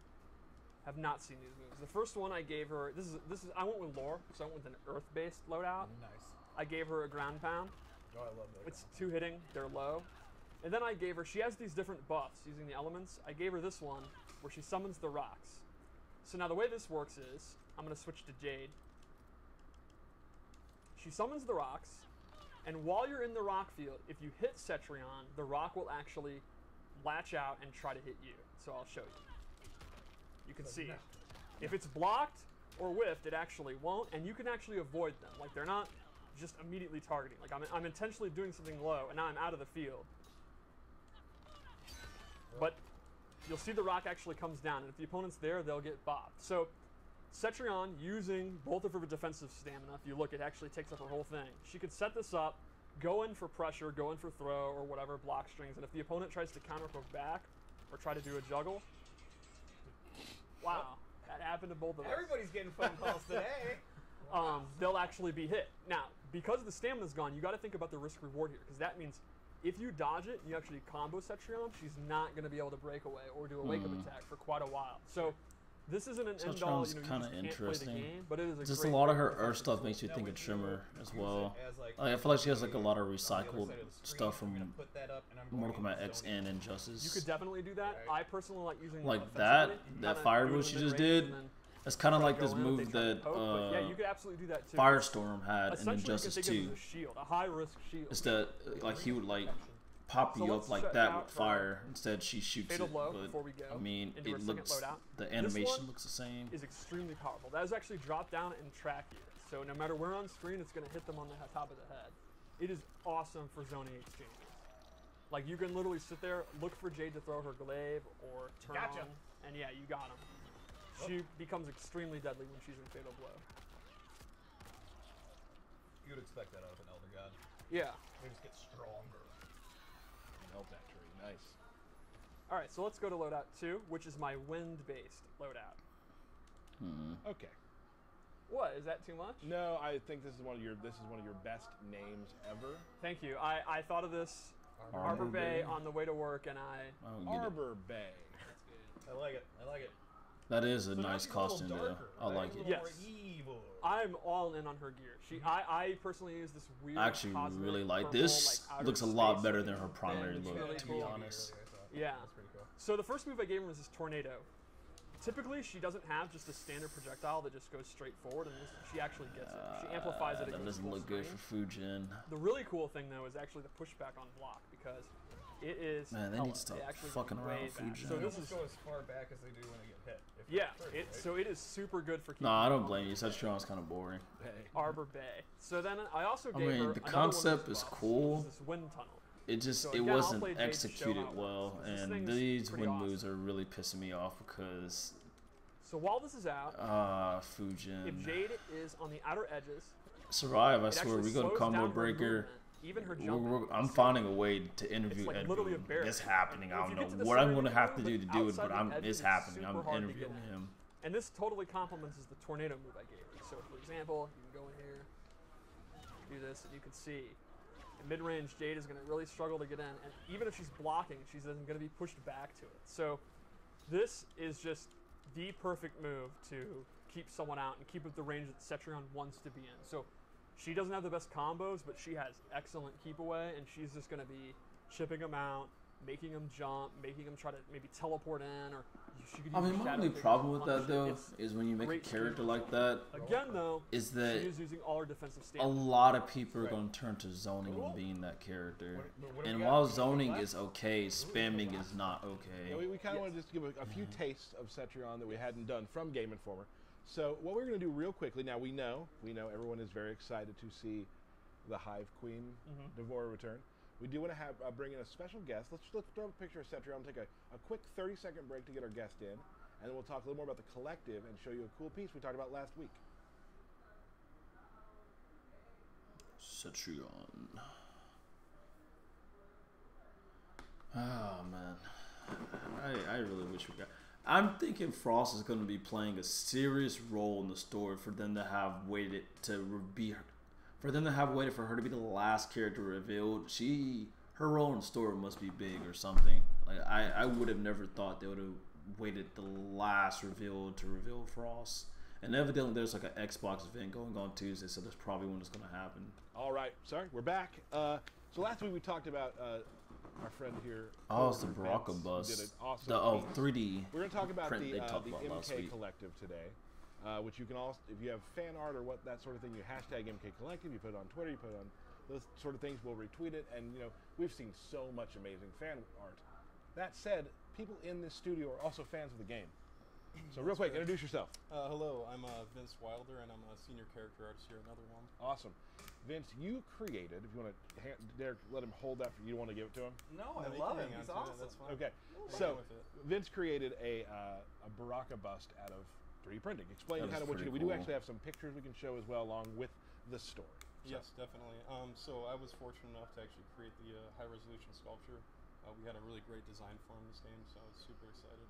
have not seen these moves. The first one I gave her, this is I went with lore, so I went with an earth-based loadout. Nice. I gave her a ground pound. Oh, I love that. It's 2 hitting, they're low. And then I gave her, she has these different buffs using the elements. I gave her this one where she summons the rocks. So now the way this works is, I'm going to switch to Jade. She summons the rocks, and while you're in the rock field, if you hit Cetrion, the rock will actually latch out and try to hit you. So I'll show you. You can see. If it's blocked or whiffed, it actually won't, and you can actually avoid them. Like, they're not just immediately targeting. Like, I'm intentionally doing something low, and now I'm out of the field. But you'll see the rock actually comes down, and if the opponent's there, they'll get bopped. So Cetrion, using both of her defensive stamina, if you look, it actually takes up her whole thing. She could set this up, go in for pressure, go in for throw, or whatever, block strings, and if the opponent tries to counter poke back, or try to do a juggle, wow, that happened to both of us. Everybody's getting phone calls today. They'll actually be hit. Now, because the stamina's gone, you got to think about the risk-reward here, because that means if you dodge it and you actually combo Cetrion, she's not going to be able to break away or do a wake-up attack for quite a while. So this isn't an end-all, Cetrion's you kinda just can't interesting. play the game, but it is a Just a great lot of way her to Earth defend stuff makes you Now, think would of you Trimmer as use well. it as, like, I feel like she has like a lot of on the other recycled side of the screen, stuff I'm from gonna put that up and I'm Mortal going Kombat X zoning. and Injustice. You could definitely do that. Right. I personally like using Like them that offensively, kinda fire do it boost in she just mid-range did. and then It's kind of try to like go this in if they move try to that poke, but yeah, you could absolutely do that too. Firestorm had in Essentially, Injustice you can think 2. of it as a shield, a high-risk shield. It's that like he would like pop So you let's up like check that out with her fire. Instead, she shoots Fatal it. Blow But before we go I mean, into our it second looks loadout. the This animation one looks the same. is extremely powerful. That is actually drop down and track you. So no matter where on screen, it's going to hit them on the top of the head. It is awesome for zoning exchanges. Like, you can literally sit there, look for Jade to throw her glaive or turn Gotcha. on, and yeah, you got him. She becomes extremely deadly when she's in Fatal Blow. You would expect that out of an Elder God. Yeah. They just get stronger. Melt that tree. Nice. All right, so let's go to loadout 2, which is my wind-based loadout. Okay. What, is that too much? No, I think this is one of your best names ever. Thank you. I thought of this Arbor Bay on the way to work, and I... I don't get it. Arbor Bay. I like it. I like it. That is a So now nice she's a little costume, though. darker, I right? like A it. little more Yes. evil. I'm all in on her gear. I personally use this weird. I actually cosmic really like purple, this. like, outer looks a lot space better looking than her primary thing. It's look, really to be cool. honest. Yeah. That's pretty cool. So the first move I gave her was this tornado. Typically, she doesn't have just a standard projectile that just goes straight forward, and she actually gets it. She amplifies it. That against doesn't full look good screen. for Fujin. The really cool thing though is actually the pushback on block because it is. Man, they hella. need to stop It actually fucking goes around way with back. Fujin. So They this almost is go as far back as they do when they get hit. If yeah. they're It right? so it is super good for keeping. No, I don't blame you. Cetron's kind of boring. Arbor Bay. So then I also I gave her mean, the another one of concept those is buffs, cool. which is this wind tunnel. It just So it again, I'll wasn't play Jade to show executed how it well, works. This and thing's these pretty wind awesome. moves are really pissing me off because So while this is out, Fujin. if Jade is on the outer edges, Survive, I it swear. actually We go to slows combo down her breaker. movement, even her jumping. I'm finding a way to interview like Ed literally a Boon. barrier. It's happening. I If you don't get to know the what I'm center, going to you have to move do to do it, outside but the edge, it's it's happening. super I'm hard to interviewing get in. him. And this totally complements the tornado move I gave you. So for example, you can go in here, do this, and you can see in mid-range Jade is going to really struggle to get in, and even if she's blocking, she's going to be pushed back to it. So this is just the perfect move to keep someone out and keep up the range that Cetrion wants to be in. So she doesn't have the best combos, but she has excellent keep away, and she's just going to be chipping them out, making them jump, making them try to maybe teleport in, or she could I use mean, my Shadow only Figure problem to with that punish it. though It's- is when you make a great character skill. like that, Again, though, is she that is using all her defensive a stamina. lot of people are going to turn to zoning and being that character. What do And we while got? zoning is okay, spamming is not okay. Yeah, we kind of want to just give a few tastes of Cetrion that we hadn't done from Game Informer. So what we're going to do real quickly, now we know everyone is very excited to see the Hive Queen Devora return. We do want to have bring in a special guest. Let's throw up a picture of Cetrion, take a quick 30-second break to get our guest in, and then we'll talk a little more about the collective and show you a cool piece we talked about last week. Cetrion. Oh man, I really wish we got. I'm thinking Frost is going to be playing a serious role in the story for them to have waited to be her, for them to have waited for her to be the last character revealed. Her role in the story must be big or something. Like I would have never thought they would have waited the last reveal to reveal Frost. And evidently there's like an Xbox event going on Tuesday, so that's probably when it's going to happen. All right, sorry, we're back. So last week we talked about our friend here. Oh, it's the Vince, Baraka who bust. did an awesome The piece. 3D. We're going to talk about print the they talked about last MK week. Collective today, which you can also, if you have fan art or what that sort of thing, you hashtag MK Collective, you put it on Twitter, you put it on those sort of things, we'll retweet it, and we've seen so much amazing fan art. That said, people in this studio are also fans of the game. So real quick, introduce yourself. Hello, I'm Vince Wilder, and I'm a senior character artist here at Another Realm. Awesome. Vince, you created, if you want to, Derek, let him hold that for you. You don't want to give it to him? No, I you love can him. hang He's on to it, awesome. That's fine. Okay. Fine So with it. Vince created a Baraka bust out of 3D printing. Explain That kind is of what you do. pretty We do cool. actually have some pictures we can show as well along with the story. So- Yes, definitely. So I was fortunate enough to actually create the high-resolution sculpture. We had a really great design for him this game, so I was super excited.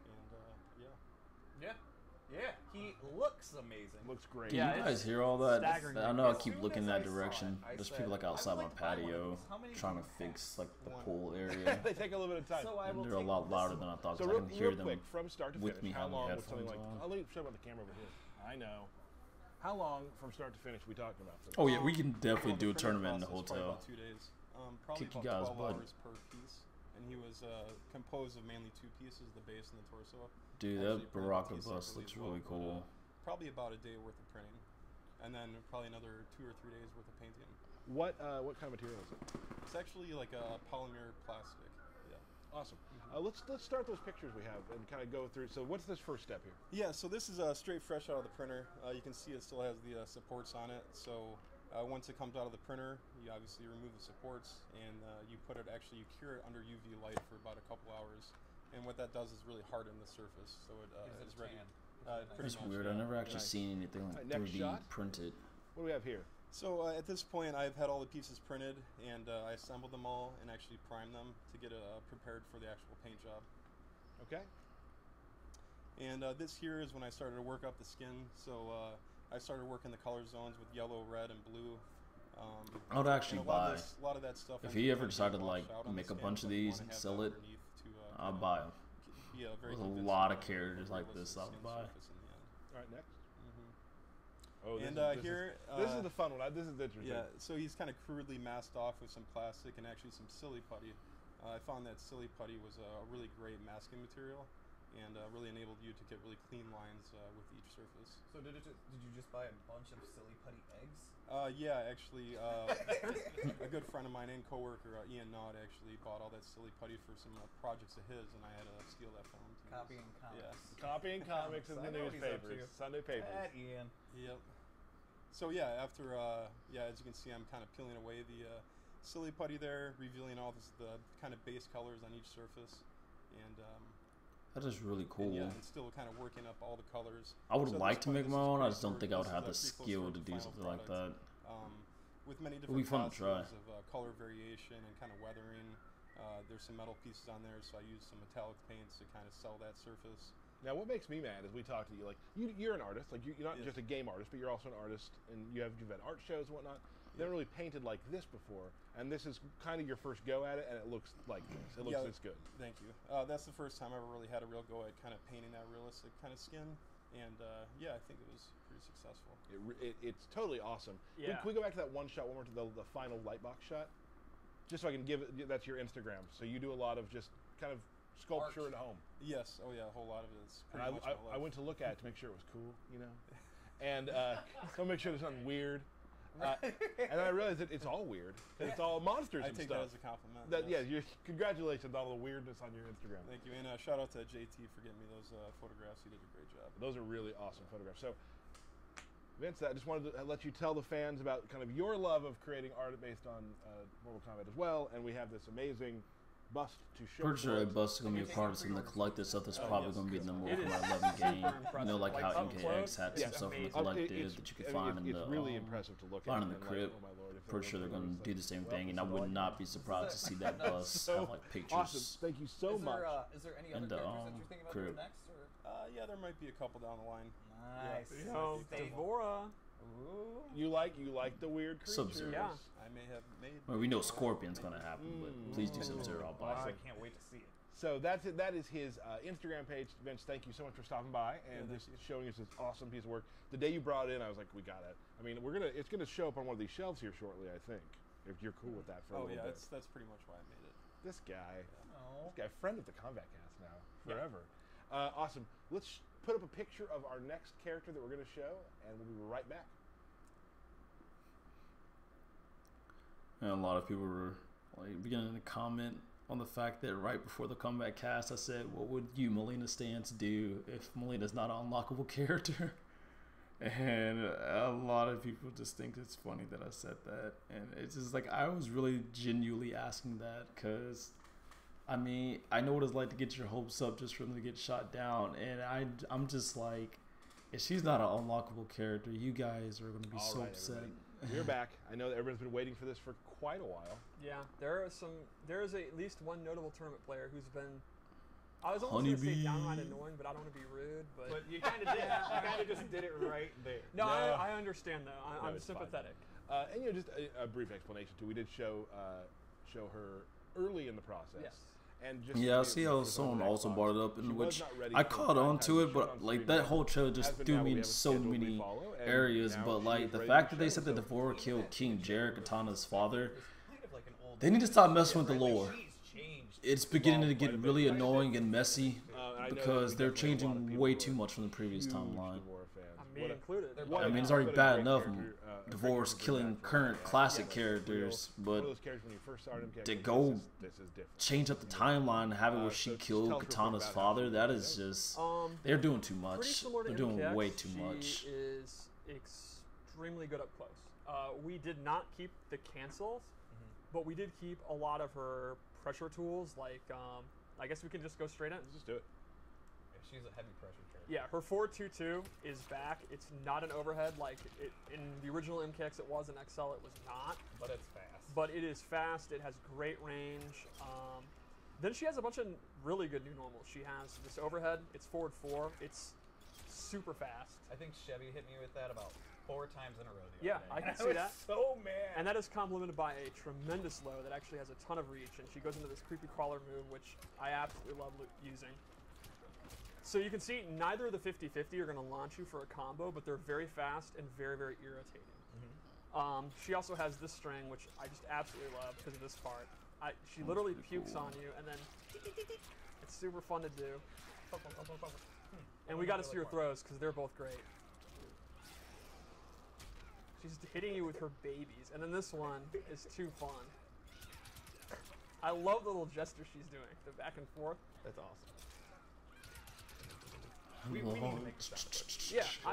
And yeah. Yeah, he looks amazing. Looks great. Can Yeah, you it's guys hear all that? staggering. I know I As keep soon looking as that I saw direction. it, I There's said, people like I would outside my like to buy one of patio these. How many trying to do you fix like the One. pool area. They take a little bit of time. So I will And they're a take lot this louder one. than I thought. So 'Cause I real, can hear real them. quick, from start to with finish, me how having long was something like? headphones on. I'll let you show on the camera over here. I know. How long from start to finish we talking about? For this? Oh yeah, we can definitely Well, do a the tournament in the printing process hotel. Probably about 2 days. Probably Kick you about guys' 12 butt. hours per piece. And he was composed of mainly 2 pieces, the base and the torso. Dude, Actually that printed the Baraka piece bust separately looks as well, really but, cool. Probably about a day worth of printing. And then probably another 2 or 3 days worth of painting. What kind of material is it? It's actually like a polymer plastic. Yeah. Awesome. Let's start those pictures we have and kind of go through. So what's this first step here? Yeah, so this is straight fresh out of the printer. You can see it still has the supports on it. So once it comes out of the printer, you obviously remove the supports and you put it, actually you cure it under UV light for about a couple hours. And what that does is really harden the surface, so it is ready. That's weird. I've never actually Nice. seen anything like Alright, next 3D shot. printed. What do we have here? So at this point, I've had all the pieces printed, and I assembled them all and actually primed them to get prepared for the actual paint job. Okay. And this here is when I started to work up the skin. So I started working the color zones with yellow, red, and blue. I would actually and a lot of buy. this- a lot of that stuff If ends he up ever getting decided to washed like out on the make a skin, bunch of but you these wanna and have sell that it, underneath to, I'll kinda buy them. be be very There's a convincing lot of of characters a like this realistic out skin by. surface in the end. All right, next. Mhm. Oh, And here, this is the fun one. This is interesting. Yeah, so he's kind of crudely masked off with some plastic and actually some silly putty. I found that silly putty was a really great masking material and really enabled you to get really clean lines with each surface. So did you just buy a bunch of silly putty eggs? Yeah, actually, a good friend of mine and coworker, Ian Nod, actually bought all that silly putty for some projects of his, and I had to steal that from him. Copying comics. Yes. Copying comics in I the know what he's up newspapers, to. Sunday papers. Ian. Yep. So yeah, after as you can see, I'm kind of peeling away the silly putty there, revealing all the kind of base colors on each surface, and That is really cool. yeah, and still kind of working up all the colors. I would So at like this to point, make this my is own. I pretty just don't close- think I would this have the is pretty close skill to to the do final something like product. that. With many It'll be different fun to try. possibilities of color variation and kind of weathering. There's some metal pieces on there, so I used some metallic paints to kind of sell that surface. Now, what makes me mad is we talk to you like you're an artist, like you're not Yes. just a game artist, but you're also an artist, and you've had art shows and whatnot. They haven't really painted like this before, and this is kind of your first go at it, and it looks like this. It looks Yeah, this good. Thank you. That's the first time I ever really had a real go at kind of painting that realistic kind of skin, and yeah, I think it was pretty successful. It's totally awesome. Yeah. Can we go back to that one shot, one more to the final lightbox shot? Just so I can give it, that's your Instagram. So you do a lot of just kind of sculpture at home. Yes. Oh yeah, a whole lot of it is And pretty much my I life. went to look at it to make sure it was cool, you know? And so make sure there's nothing weird. And then I realized that it's all weird. It's all monsters I and take stuff. that as a compliment. That, yes. yeah, congratulations on all the weirdness on your Instagram. Thank you, and shout out to JT for getting me those photographs. He did a great job. Those are really awesome photographs. So, Vince, I just wanted to let you tell the fans about kind of your love of creating art based on Mortal Kombat as well, and we have this amazing bust to show. Pretty sure for that it. bust is gonna be a part of some of the collected stuff that's probably yes. gonna be in the It Mortal is Kombat 11 game. super You know, like impressive. how Like, up MKX close, had it's some stuff from the amazing. collected It's- that you could I mean, find in it's the really impressive to look at. find in the and, like, crypt. oh my lord, if Pretty it sure they're was gonna like- do the same well, thing, and I this is would all not be surprised to see that bust so have like pictures. awesome. Thank you so much. Is there any other And, characters that you're thinking about doing crib. next? Or? Yeah, there might be a couple down the line. Nice. You know, Stable. Devora. Ooh. You like the weird creatures. Sub-Zero. Yeah. I may have made. Well, we know Scorpion's gonna happen, but please do Sub-Zero. I'll buy I it. can't wait to see it. So that's it. That is his Instagram page. Vince, thank you so much for stopping by and Yeah, just showing us this awesome piece of work. The day you brought it in, I was like, we got it. I mean, it's gonna show up on one of these shelves here shortly, I think. If you're cool with that for a Oh little yeah, bit. that's pretty much why I made it. This guy, Oh. this guy, friend of the Kombat Cast now, forever. Awesome. Let's put up a picture of our next character that we're gonna show, and we'll be right back. And a lot of people were like beginning to comment on the fact that right before the Kombat Cast, I said, "What would you, Melina Stance, do if Melina's not an unlockable character?" And a lot of people just think it's funny that I said that, and it's just like I was really genuinely asking that because, I mean, I know what it's like to get your hopes up just for them to get shot down, and I'm just like, if she's not an unlockable character, you guys are going to be All so right, upset. everybody. We're back. I know that everyone's been waiting for this for quite a while. Yeah, there is at least one notable tournament player who's been. I was almost going to say Honeybee. downright annoying, but I don't want to be rude. But you kind of did. You kind of just did it right there. no, No. I understand though. No, I'm it's fine. sympathetic. And just a brief explanation too. We did show her early in the process. Yes. And just Yeah, I it see was how on someone Xbox. also brought it up, She in was which not ready I for caught prime on time to it, show but on like stream that yet. whole trailer As just of threw now, me we in have a so schedule we many follow, and areas. now But she's like the ready fact to that they show, said that so Devora killed King Jarrett, Katana's father, Kind of like an old they need to stop messing with the lore. She's changed. It's beginning to Quite a get bit. really annoying and messy and I know that because we they're definitely have a lot of changing people way who too are much from the previous huge timeline. Devora fans. Me included. What I a- mean, it's what already a bad great enough. character, a great Divorce character killing back for current her. classic Yeah, characters, one but of those characters when you first started him, to this go is different. change up the timeline and have it where So she just killed tell us real quick Katana's about father, how she that did is it. just Pretty they're doing too much. similar to They're doing MKX, way too she much. is extremely good up close. We did not keep the cancels, but we did keep a lot of her pressure tools. Like, I guess we can just go straight in. Let's just do it. She's a heavy pressure character. Yeah, her 422 is back. It's not an overhead like in the original MKX it was, in XL it was not. But it's fast. But it is fast. It has great range. Then she has a bunch of really good new normals. She has this overhead. It's forward 4. It's super fast. I think Chevy hit me with that about 4 times in a row. The Yeah, other day. I can And see was that. So mad. And that is complemented by a tremendous low that actually has a ton of reach, and she goes into this creepy crawler move, which I absolutely love using. So you can see neither of the 50-50 are going to launch you for a combo, but they're very fast and very, very irritating. She also has this string, which I just absolutely love because of this part. She literally pukes on you, and then it's super fun to do. And we got to see her throws because they're both great. She's hitting you with her babies, and then this one is too fun. I love the little gesture she's doing, the back and forth. That's awesome. We need to make this sound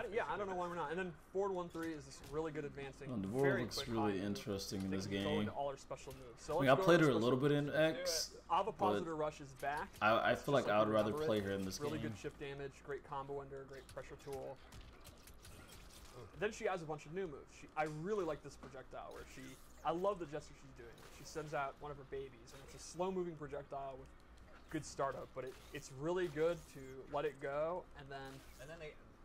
good. Yeah, I don't know why we're not. And then forward 1-3 is this really good advancing. The board looks really interesting in this Go game. into all her special moves. So I mean, let's I go played over her a little bit in X, Avopositor Rush is back. I It's feel just like I would you rather remember play it. her in this Really game. good chip damage, great combo ender, great pressure tool. Then she has a bunch of new moves. I really like this projectile where I love the gesture she's doing. She sends out one of her babies, and it's a slow-moving projectile with good startup, but it's really good to let it go, and then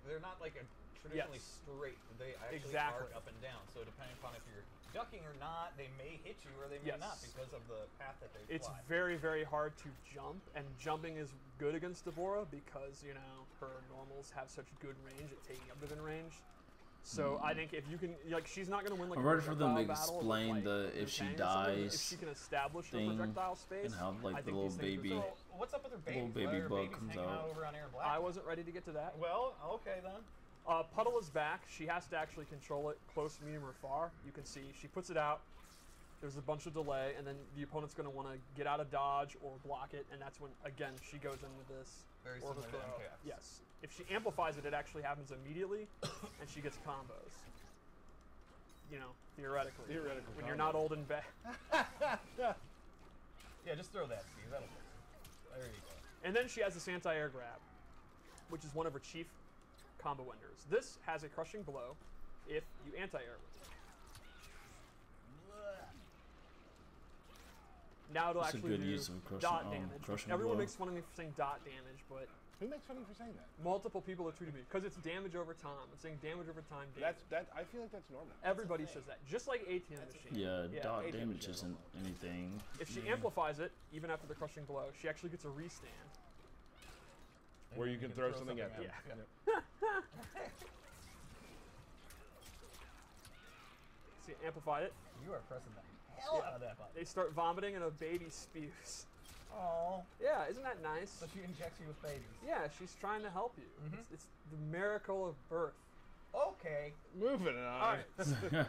they're not like a traditionally straight. They actually arc up and down. So depending upon if you're ducking or not, they may hit you or they may not because of the path that they fly. It's very, very hard to jump, and jumping is good against Devorah because, you know, her normals have such good range at taking up within range. So I think if you can, like, she's not going to win like I'm a ready for them to battle explain with, like, the if she Liu Kang or something. dies If she can establish her thing projectile space, and how like I the think little these things baby, are So what's up with her little babies? baby Why are bug babies comes hanging out. over on Air Black? I wasn't ready to get to that. Well, okay then. Puddle is back. She has to actually control it close, medium, or far. You can see she puts it out. There's a bunch of delay, and then the opponent's going to want to get out of dodge or block it, and that's when, again, she goes into this. Very similar to MKX. Yes. If she amplifies it, it actually happens immediately, and she gets combos. You know, theoretically. When you're not old and bad. Yeah, just throw that, Steve. That'll work. There you go. And then she has this anti-air grab, which is one of her chief combo enders. This has a crushing blow if you anti-air with it. Now it'll That's a actually good do use of dot damage. crushing Everyone blow. makes fun of me for saying dot damage, but Who makes fun of you for saying that? multiple people have tweeted me because it's damage over time. I'm saying damage over time. Damage. I feel like that's normal. Everybody says that, just like ATM machine. Yeah, dot ATM damage machine. isn't anything. If she amplifies it, even after the crushing blow, she actually gets a restand. Where you can throw something at them. Yeah. See, amplified it. You are pressing the hell out of that button. They start vomiting and a baby spews. Oh. Yeah, isn't that nice? So she injects you with babies. Yeah, she's trying to help you. It's the miracle of birth. Okay. Moving on. All right.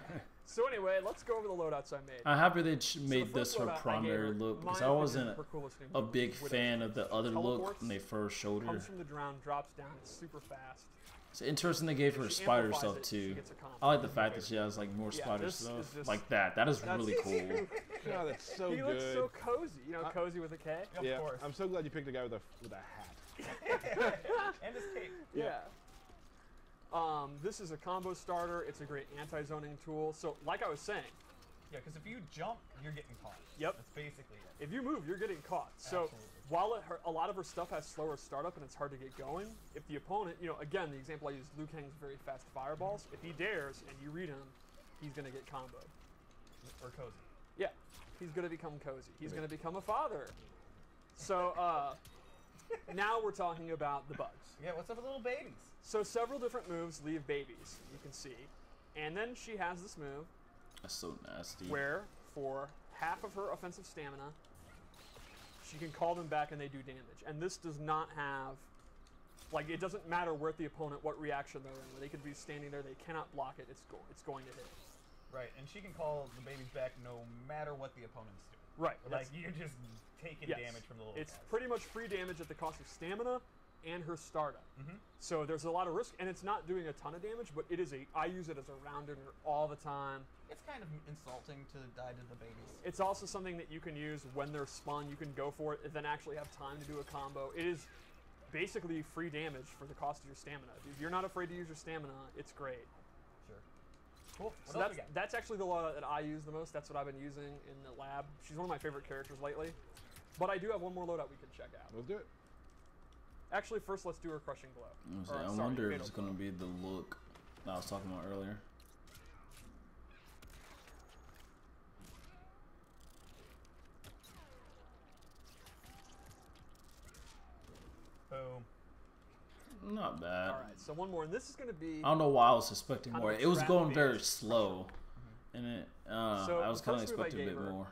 So anyway, let's go over the loadouts I made. I'm happy they made the this first her loadout I gave primary her, look because my I opinion, wasn't her coolest new a move big with fan of the other look teleports, when they first showed her. comes from the ground, drops down, it's super fast. It's interesting they gave her If she spider amplifies stuff it, she too. gets a combo. I like the fact that she has like more Yeah, spider this stuff is just- like that. That is really cool. Oh, that's so He good. looks so cozy. You know, cozy with a K? Of yeah, course. I'm so glad you picked a guy with a hat. And his cape. Yeah. This is a combo starter. It's a great anti-zoning tool. So, like I was saying, Yeah, because if you jump, you're getting caught. Yep. That's basically it. if you move, you're getting caught. So, Absolutely. while a lot of her stuff has slower startup and it's hard to get going, if the opponent, you know, again, the example I used, Liu Kang's very fast fireballs. If he dares and you read him, he's going to get comboed. Or cozy. Yeah, he's going to become cozy. He's going to become a father. So, now we're talking about the bugs. Yeah, what's up with little babies? So several different moves leave babies, you can see. And then she has this move That's so nasty. where for half of her offensive stamina, she can call them back and they do damage. And this does not have, like, it doesn't matter where the opponent, what reaction they're in. They could be standing there, they cannot block it, it's going to hit. Right, and she can call the babies back no matter what the opponent's doing. Right. Like, you're just taking Yes. damage from the little It's guys. pretty much free damage at the cost of stamina and her startup. So there's a lot of risk, and it's not doing a ton of damage, but it is I use it as a rounder all the time. It's kind of insulting to die to the babies. It's also something that you can use when they're spun. You can go for it and then actually have time to do a combo. It is basically free damage for the cost of your stamina. If you're not afraid to use your stamina, it's great. Sure. Cool. What So else we got? that's actually the loadout that I use the most. That's what I've been using in the lab. She's one of my favorite characters lately. But I do have one more loadout we can check out. Let's do it. Actually, first let's do her crushing blow. I wonder if it's going to be the look that I was talking about earlier. Boom. Not bad. All right, so one more, and this is going to be. I don't know why I was expecting kind more. of a It was going trap very based slow, and So I was the kind of first move I expecting a gave bit her more.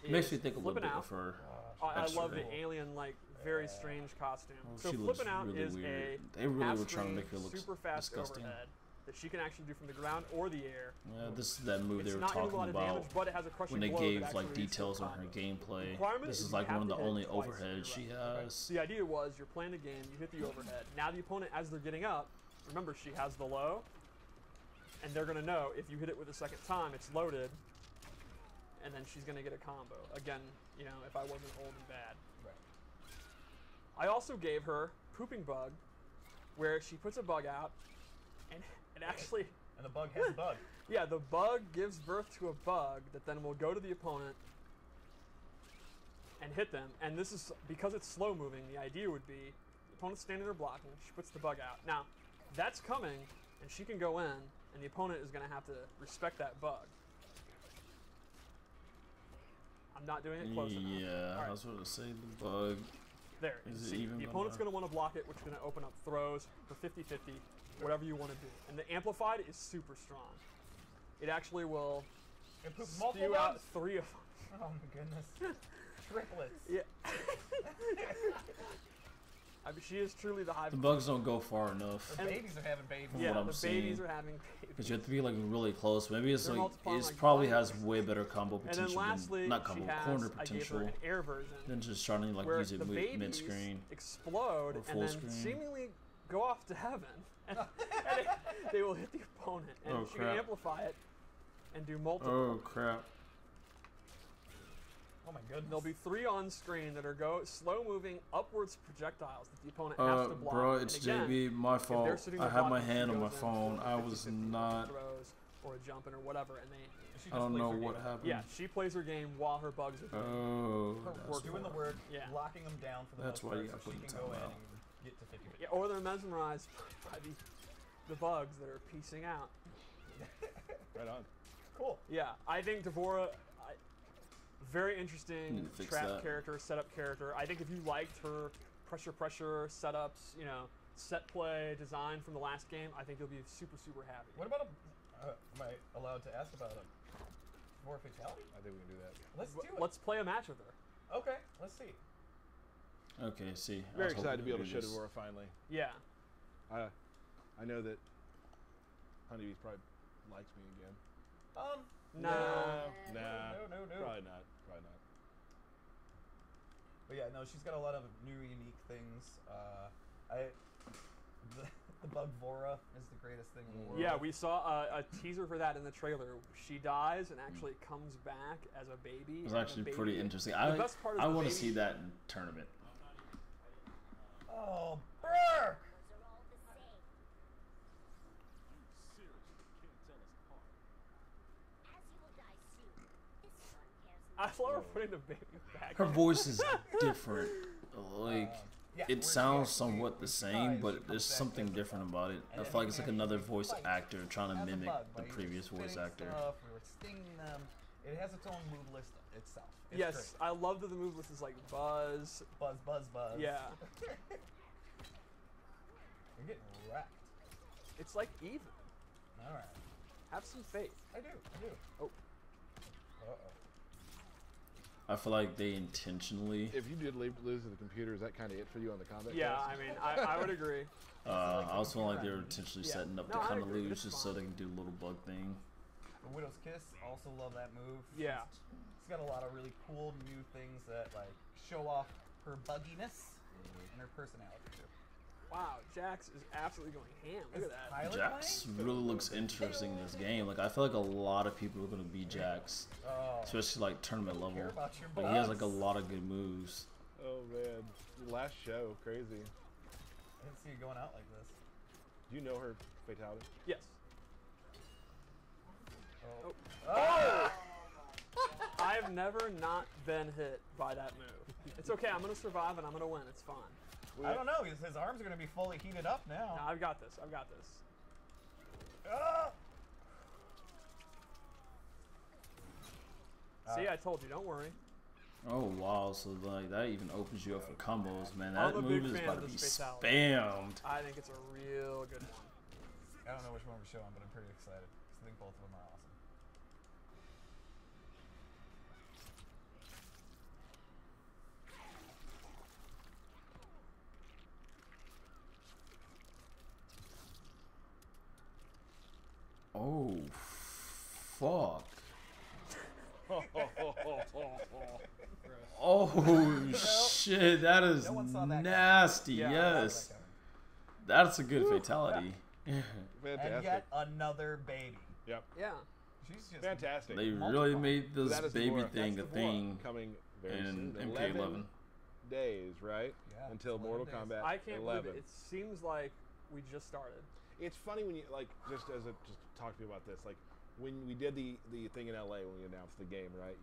It makes me is think a little flipping bit out. of her. I extra love the cool. alien-like, very strange costume. Oh, So she looks flipping out really is weird. a They really were trying to half-screen, make her look super fast disgusting. overhead that she can actually do from the ground or the air. Yeah, this is that move It's they were not gonna do a lot talking of about damage, but it has a crushing when they blow gave that like actually leads to a details on her combo. gameplay. Requirement This is is you like have one of to the hit only twice in overheads she a row. has. The idea was you're playing a game, you hit the overhead. Now the opponent, as they're getting up, remember she has the low, and they're gonna know if you hit it with a second time, it's loaded, and then she's gonna get a combo. Again, you know, if I wasn't old and bad. I also gave her Pooping Bug, where she puts a bug out, and it actually... And the bug has a bug. Yeah, the bug gives birth to a bug that then will go to the opponent and hit them. And this is, because it's slow moving, the idea would be, the opponent's standing there blocking, she puts the bug out. Now, that's coming, and she can go in, and the opponent is going to have to respect that bug. I'm not doing it close enough. Yeah, Right. I was going to say the bug. There, you Is it see, even the gonna- opponent's going to want to block it, which is going to open up throws for 50-50, whatever you want to do. And the Amplified is super strong. It actually will It poops multiple spew out bugs? 3 of them. Oh my goodness. Triplets. Yeah. I mean, she is truly the high. The bugs don't go far enough. The babies are having babies. From Yeah, what I'm the seeing. babies are having Because babies. you have to be like really close. Maybe it's They're like multiplying it like probably bugs. has way better combo And potential then lastly, than not combo she has, corner I gave her potential an air version than just trying to like where use it the babies mid screen. explode or and full then screen. seemingly go off to heaven. And they will hit the opponent, and Oh, she can crap. amplify it and do multiple. Oh crap! Oh my goodness. There'll be 3 on screen that are slow-moving upwards projectiles that the opponent has to block. Bro, And it's again, JB. My if they're fault. sitting I there had my blocking, she hand on my goes in phone. for I was 50-50 not. throws or a jumping or whatever, and they. She I just don't plays know her what game. happened. Yeah, she plays her game while her bugs are doing. Oh, Her that's work doing the work, Yeah. locking them down for the That's most why you part, gotta so put she the can go in timeout. and get to 50-50. Yeah, or they're mesmerized by the bugs that are piecing out. Right on. Cool. Yeah, I think Devora, very interesting Need to fix trap that. character, setup character. I think if you liked her pressure setups, you know, set play design from the last game, I think you'll be super happy. What about am I allowed to ask about a more fatality? I think we can do that. Let's do it. Let's play a match with her. Okay, let's see. Okay, see. I Very was hoping excited to be able to do show this. Devora finally. Yeah. I know that Honeybee's probably likes me again. No. Nah. No. Probably not. But yeah, no, she's got a lot of new, unique things. The bug Vora is the greatest thing in the world. Yeah, we saw a teaser for that in the trailer. She dies and actually comes back as a baby. It was and the actually baby- pretty interesting. The I best part is I the want to baby- see that in tournament. Oh, Burr! Those are all the same. As you will die soon, this one cares I love her putting the baby back. Her in. voice is different. Like Yeah, where it she sounds actually somewhat the same, cries, she but comes there's back something as a different bug. about it. I And feel like it's like then another she voice fights actor trying to as a mimic bug the by previous voice spitting actor. Stuff, we were stinging them. It has its own move list itself. It's Yes, great. I love that the move list is like buzz. Buzz. Yeah, You're getting wrecked. it's like even. All right. Have some faith. I do. Oh. Uh-oh. I feel like they intentionally. If you did lose to the computer, is that kind of it for you on the Kombat Yeah, Kast? I mean, I would agree. I was feeling like they were intentionally Yeah. setting up No, to I kind of agree. lose It's just so fine. they can do a little bug thing. The Widow's Kiss, also love that move. Yeah. It's got a lot of really cool new things that like show off her bugginess and her personality too. Wow, Jax is absolutely going ham. Look at that. Tyler Jax really looks interesting in this game. Like I feel like a lot of people are gonna be Jax, playing? Oh, especially like tournament I don't care level. about your Like he has like a bugs. lot of good moves. Oh man, last show, crazy. I didn't see you going out like this. Do you know her fatality? Yes. Oh. Oh! I've never not been hit by that move. It's okay. I'm gonna survive and I'm gonna win. It's fine. I don't know. His arms are going to be fully heated up No, now. I've got this. I've got this. Ah! See, I told you. Don't worry. Oh wow, so like that even opens you up for combos, man. I'm That a move big is fan about of to be this fatality. spammed. I think it's a real good one. I don't know which one we're showing, but I'm pretty excited. 'Cause I think both of them are awesome. Oh, fuck. Oh shit, that is No one saw that nasty. Yeah, Yes, that's a good fatality. And Fantastic. yet another baby. Yep. Yeah. She's just Fantastic. They really multiplying. made this That is the baby Laura. thing a That's the Laura thing coming very in soon. MK11. days, right? Yeah, Until 11 Mortal days. Kombat I can't 11. believe it. It seems like we just started. It's funny when you like just talk to me about this. Like when we did the thing in LA when we announced the game, right?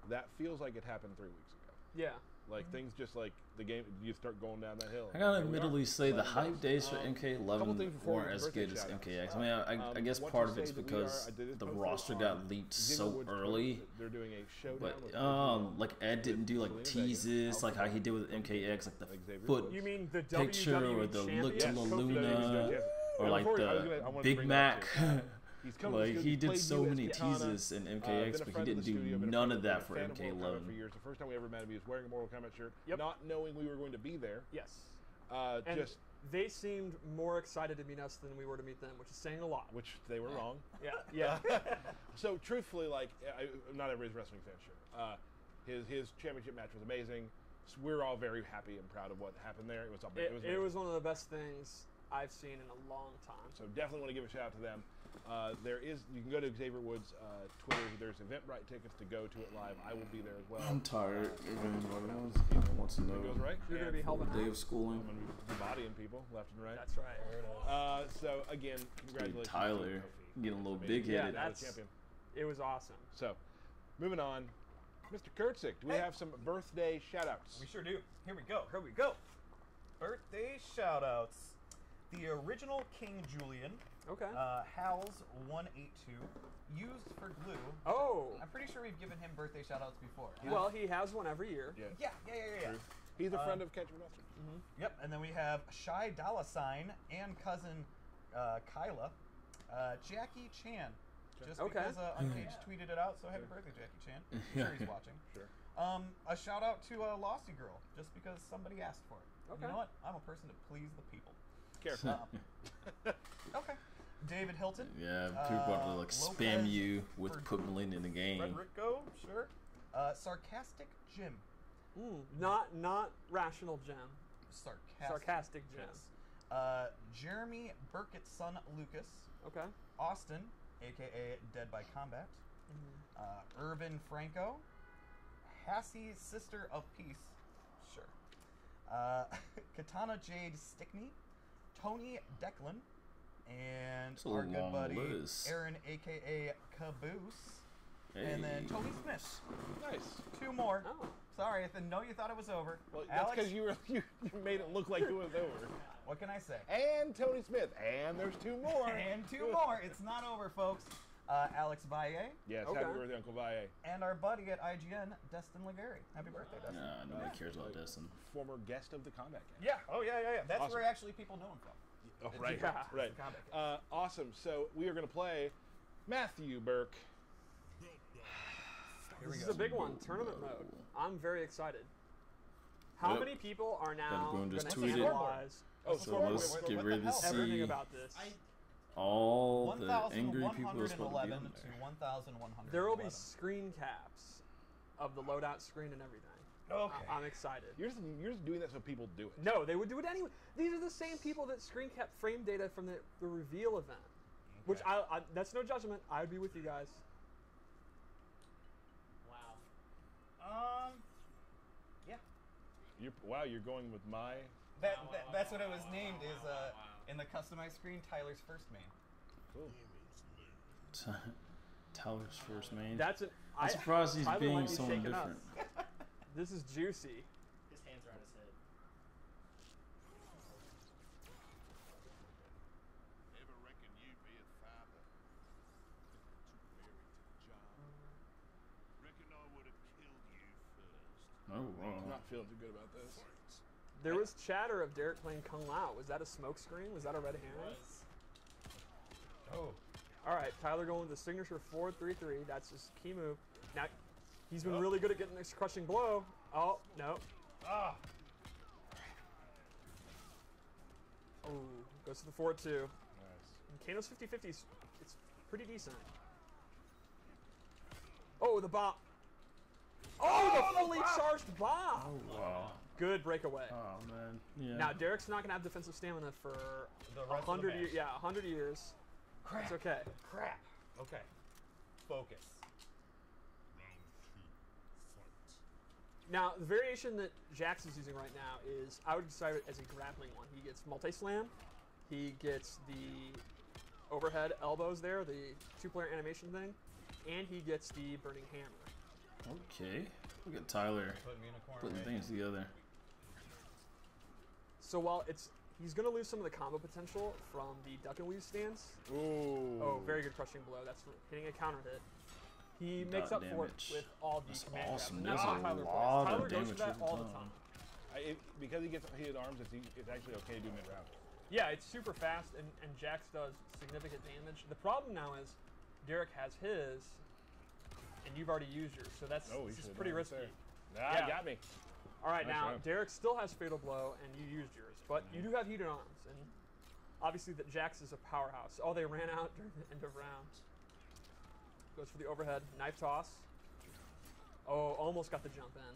That feels like it happened 3 weeks ago. Yeah. Like things just like the game, you start going down that hill. I gotta Here we are. admittedly say the 11 hype days for couple MK11 things before weren't the as birthday good as shout-outs. MKX. I mean, I guess What part to of it's say that we because I did this the posted roster on got leaked so Xinglewood's early. post. They're doing a showdown But with like Ed didn't do like Selena teases Vega, like how he Alpha did with MKX, like the like Xavier foot Woods. You mean the picture WWE or the champion? look to Yes, La Kofi Luna, yes. or Now, like before I the wanted to Big bring that Mac. too. He's come to the Like studio, he he's did played so you as many Katana, teases in been a MKX, friend but he of the didn't do studio, been a none friend of that for been a fan of Mortal Kombat MK11. for years. The first time we ever met him, he was wearing a Mortal Kombat shirt, Yep. not knowing we were going to be there. Yes. And Just they seemed more excited to meet us than we were to meet them, which is saying a lot. which they were wrong. Yeah. Yeah. So truthfully, like, not everybody's a wrestling fan, sure. His championship match was amazing. So we're all very happy and proud of what happened there. It was amazing. It was one of the best things I've seen in a long time. So definitely want to give a shout out to them. You can go to Xavier Woods' Twitter. There's Eventbrite tickets to go to it live. I will be there as well. I'm tired. If anybody wants to know It goes right. You're going to And be helping day out. of schooling. I'm going to be bodying people left and right. That's right. So again, Dude, congratulations. Tyler to Kofi. getting a little Amazing. big Yeah, headed. Now the that's champion. it was awesome. So, moving on, Mr. Kurtzik, do we Hey. have some birthday shout-outs? We sure do. Here we go. Here we go. Birthday shout-outs. The original King Julian, Okay. Hal's 182, used for glue. Oh. I'm pretty sure we've given him birthday shout-outs before. Well, he has one every year. Yeah. Yeah. True. He's a friend of Ketchup Mustard. Yep, and then we have Shy Dollar Sign and cousin Kyla, Jackie Chan. Just Okay. because Uncaged tweeted it out, so happy birthday, Jackie Chan. I'm sure he's watching. Sure. A shout out to Lossy Girl, just because somebody asked for it. And Okay. You know what? I'm a person to please the people. Careful. Okay. David Hilton. Yeah, people are like spam Lopez you with for put Malin in the game. Frederico, sure. Sarcastic Jim. Not rational Jim. Sarcastic Jim. Yes. Jeremy Burkett's son Lucas. Okay. Austin, aka Dead by Combat. Irvin Franco. Hassie's Sister of Peace. Sure. Katana Jade Stickney. Tony Declan. And It's a our good long buddy list. Aaron, aka Caboose. And then Hey. Tony Smith. Nice. 2 more. Oh. Sorry, I know you thought it was over. Well, that's Alex, because you made it look like it was over. what can I say? And Tony Smith. And there's 2 more. And 2 more. It's not over, folks. Alex Valle Yes, Okay. happy birthday, Uncle Valle. and our buddy at IGN, Destin Legary. Happy birthday, Destin. Nah, nobody cares about Destin. Former guest of the Combat Game. Yeah. Oh, yeah. That's Awesome. where actually people know him from. Oh, It's right, the right. Combat Game. Awesome. So we are going to play Matthew Burke. Here we This is go. a big one. Tournament mode. I'm very excited. How Yep. many people are now Boom going just to tweeted. realize Oh, So scoreboard. let's What get the ready to hell? everything see about this? all the angry people that's supposed to be 1,111 on to there. 1,111. There will be screen caps of the loadout screen and everything. Okay. I'm excited. You're just doing that so people do it. No, they would do it anyway. These are the same people that screen cap frame data from the reveal event. Which I that's no judgment. I would be with you guys. Yeah. You're going with my... That's what it was named. Is in the customized screen, Tyler's first main. Cool. Tyler's first main. That's an. I'm surprised he's Tyler being might be someone shaken up. different. This is juicy. His hands are on his head. Never reckon you'd be a father. Too married to the job. Reckon I would have killed you first. not feeling too good about this. There was chatter of Derek playing Kung Lao. Was that a smoke screen? Was that a red herring? Oh. All right, Tyler going with the signature 4-3-3. That's his key move. Now, he's been really good at getting this crushing blow. Oh, no. Ah. Oh, goes to the 4-2. Nice. And Kano's 50-50, it's pretty decent. Oh, the bomb. Oh, the fully charged bomb. Oh, wow. Good breakaway. Oh, man. Yeah. Now, Derek's not going to have defensive stamina for The rest of the 100 years. match. Yeah, 100 years. Crap. It's okay. Crap. Okay. Focus. Now, the variation that Jax is using right now is, I would describe it as a grappling one. He gets multi-slam. He gets the overhead elbows there, the two-player animation thing, and he gets the burning hammer. Okay. Look at Tyler Put me in a corner. putting right? things together. So while he's going to lose some of the combo potential from the duck and weave stance. Ooh. Oh, very good crushing blow. That's hitting a counter hit. He makes Dot up for it damage. with all the That's command awesome. grabs. There's That's a how Tyler plays. lot of Tyler goes damage for that every all the time. time. Because he gets heated arms, it's actually okay to do mid-round. Yeah, it's super fast, and Jax does significant damage. The problem now is Derek has his, and you've already used yours, so that's Oh, this is pretty risky. Nah, Yeah. you got me. All right, Nice now round. Derek still has Fatal Blow, and you used yours, but you do have heated arms, and obviously that Jax is a powerhouse. Oh, they ran out during the end of round. Goes for the overhead knife toss. Oh, almost got the jump in.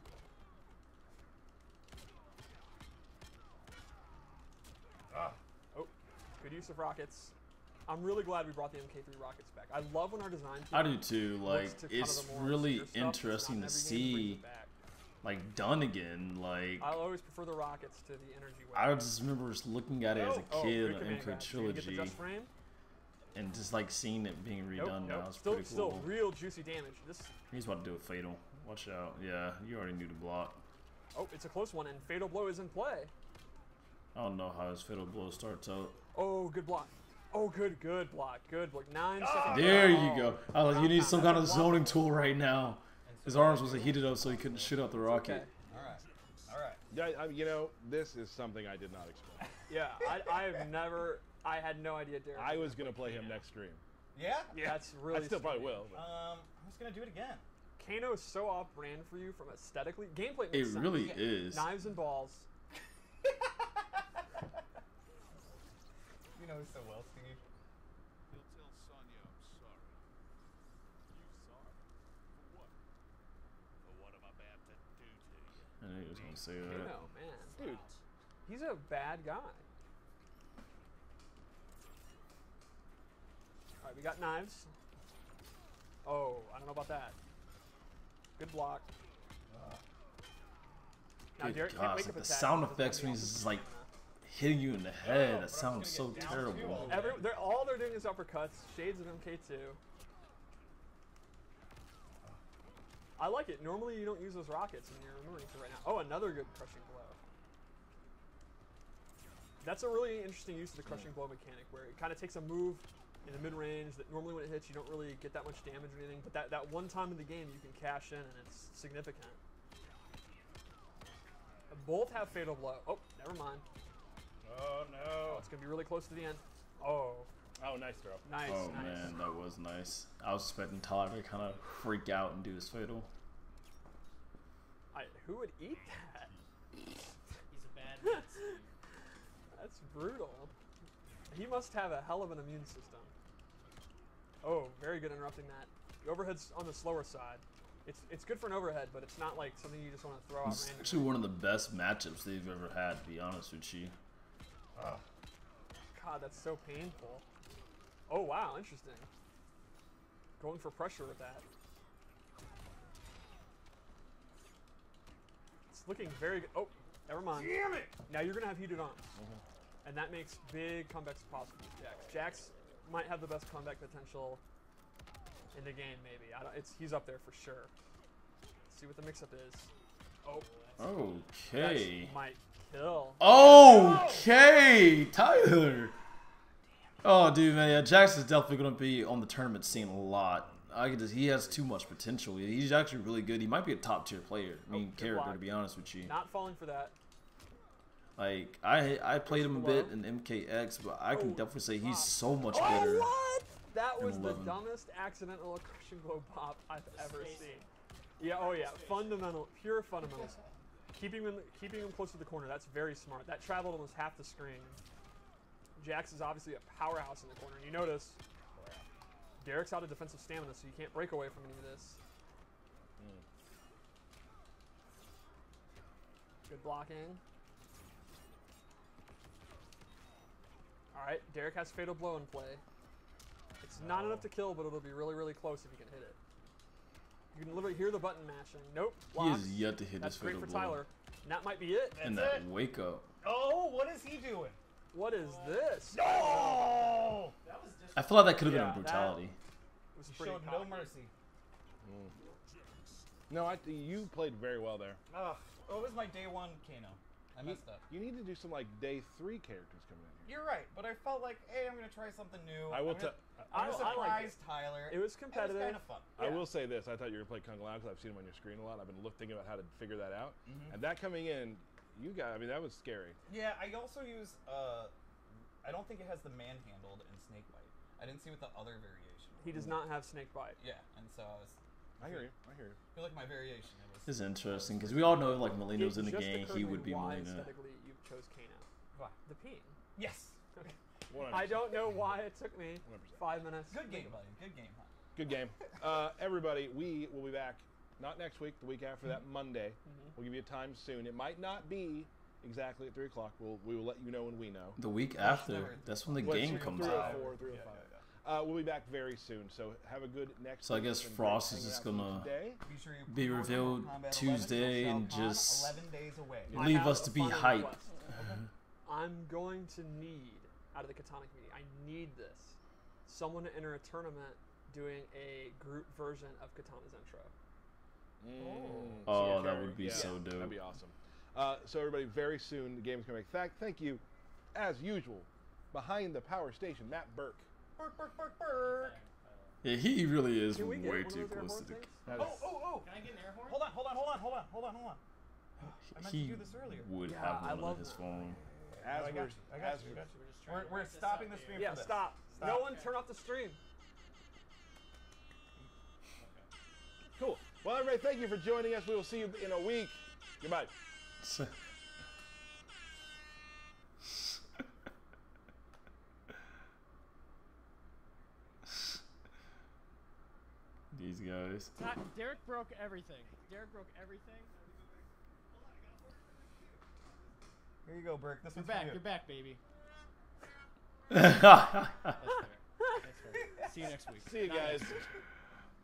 Oh, good use of rockets. I'm really glad we brought the MK3 rockets back. I love when our design I do too. Like, looks to kind of it's the more really obscure stuff. It's interesting not to every game that brings see, it back. like, done again. Like, I'll always prefer the rockets to the energy wave. I just remember just looking at it as a Oh, kid good on command MK grab. So you get the Trilogy, just frame. and just like seeing it being redone now is Still, pretty cool. still real juicy damage. This. He's about to do a fatal. Watch out. Yeah, you already knew to block. Oh, it's a close one, and Fatal Blow is in play. I don't know how his fatal blow starts out. Oh, good block. Oh, good block. Good block. 9 seconds. There you Oh. go. I was like, you need some kind of That's a zoning block. tool right now. His arms wasn't heated up, so he couldn't shoot out the rocket. Okay. All right. All right. Yeah, you know, this is something I did not expect. Yeah, I had no idea Derek. I was going to play him next stream. Yeah? That's really. I still probably sweet. will. But. I was going to do it again. Kano is so off-brand for you from aesthetically. Gameplay It makes sense. really is. Knives and balls. You know so well, Steve. You'll tell Sonya I'm sorry. You sorry? For what? For what I'm about to do to you. I knew he was going to say that. Kano, man. Dude. He's a bad guy. Alright, we got knives. Oh, I don't know about that. Good block. Now, Good Derek can't gosh, wake like up the attack sound because effects of when the he's just like hitting you in the head. That sounds so terrible. all they're doing is uppercuts, shades of MK2. I like it. Normally you don't use those rockets, and you're remembering to right now. Oh, another good crushing blow. That's a really interesting use of the crushing blow mechanic, where it kind of takes a move in the mid-range that normally when it hits you don't really get that much damage or anything, but that one time in the game you can cash in and it's significant. Both have Fatal Blow. Oh, never mind. Oh, no. Oh, it's going to be really close to the end. Oh. Oh, nice throw. Nice, Oh nice. man, that was nice. I was expecting Tyler to kind of freak out and do his fatal. Who would eat that? He's a bad man, Steve. That's brutal. He must have a hell of an immune system. Oh, very good interrupting that. The overhead's on the slower side. It's good for an overhead, but it's not like something you just want to throw out It's randomly. actually one of the best matchups they've ever had, to be honest with you. God, that's so painful. Oh, wow, interesting. Going for pressure with that. It's looking very good. Oh, never mind. Damn it! Now you're going to have heated arms. And that makes big comebacks possible with Jax. Jax might have the best comeback potential in the game, maybe. He's up there for sure. Let's see what the mix-up is. Oh, Okay. that might kill. Okay, Tyler. Oh, dude, man, yeah, Jax is definitely going to be on the tournament scene a lot. he has too much potential. He's actually really good. He might be a top tier player. I mean, character, to be honest with you. Not falling for that. Like I played him a bit in MKX, but I can definitely say he's so much better. What? That was the 11. dumbest accidental crushing blow pop I've ever seen. Yeah, oh yeah, pure fundamentals. Keeping him close to the corner, that's very smart. That traveled almost half the screen. Jax is obviously a powerhouse in the corner. You notice Derek's out of defensive stamina, so you can't break away from any of this. Good blocking. All right, Derek has Fatal Blow in play. It's not enough to kill, but it'll be really, really close if you can hit it. You can literally hear the button mashing. Nope. He is yet to hit That's his Fatal great for Blow. Tyler. And that might be it. And that wake up. Oh, what is he doing? What is this? No! That was just I feel like that could have been a brutality. Was He showed no mercy. No, you played very well there. Ugh. Oh, it was my day one Kano. I messed up. You need to do some like day 3 characters coming in here. You're right, but I felt like, hey, I'm gonna try something new. I will I'm I surprise liked Tyler. It was competitive. It was kind of fun. I will say this: I thought you were going to play Kung Lao because I've seen him on your screen a lot. I've been thinking about how to figure that out, and that coming in, I mean, that was scary. Yeah, I also use. I don't think it has the manhandled and snake bite. I didn't see what the other variation was. He does not have snake bite. Yeah, and so I hear you. I hear you. I feel like my variation. This is interesting because we all know like Molino's in the game. He would be why Molino. aesthetically you chose Kano. Why? The peeing. Yes. Okay. 100%. I don't know why it took me 100%. 5 minutes. Good game, buddy. Good game, huh? Good game. Everybody, we will be back, not next week, the week after that, Monday. We'll give you a time soon. It might not be exactly at 3 o'clock. We will let you know when we know. The week after, that's when the game comes out. 3 or 4, 3 or 5. We'll be back very soon, so have a good next So I week. guess It's been Frost great is just hanging out gonna with you today. Sure you be pre-order revealed Kombat 11 Tuesday till and Shao Kahn, just 11 days away. I leave have us a to be final hyped. request. I'm going to need, out of the Katana community, I need this. Someone to enter a tournament doing a group version of Katana's intro. Oh, that would be so dope. That'd be awesome. So everybody, very soon the game's coming back. Thank you, as usual, behind the power station, Matt Burke. Burk. Yeah, he really is Can we get way one of too those air close horn to the. things? Oh. Can I get an air horn? Hold on. I meant to He do this earlier. would Yeah, have I one on love his that. phone. As I we're, got you. We're stopping the stream Yeah, for this. stop. No one turn off the stream. Cool. Well, everybody, thank you for joining us. We will see you in a week. Goodbye. These guys. Derek broke everything. Derek broke everything. Here you go, Burke. This You're one's back. for you. You're back, baby. Oh That's fair. See you next week. See you guys.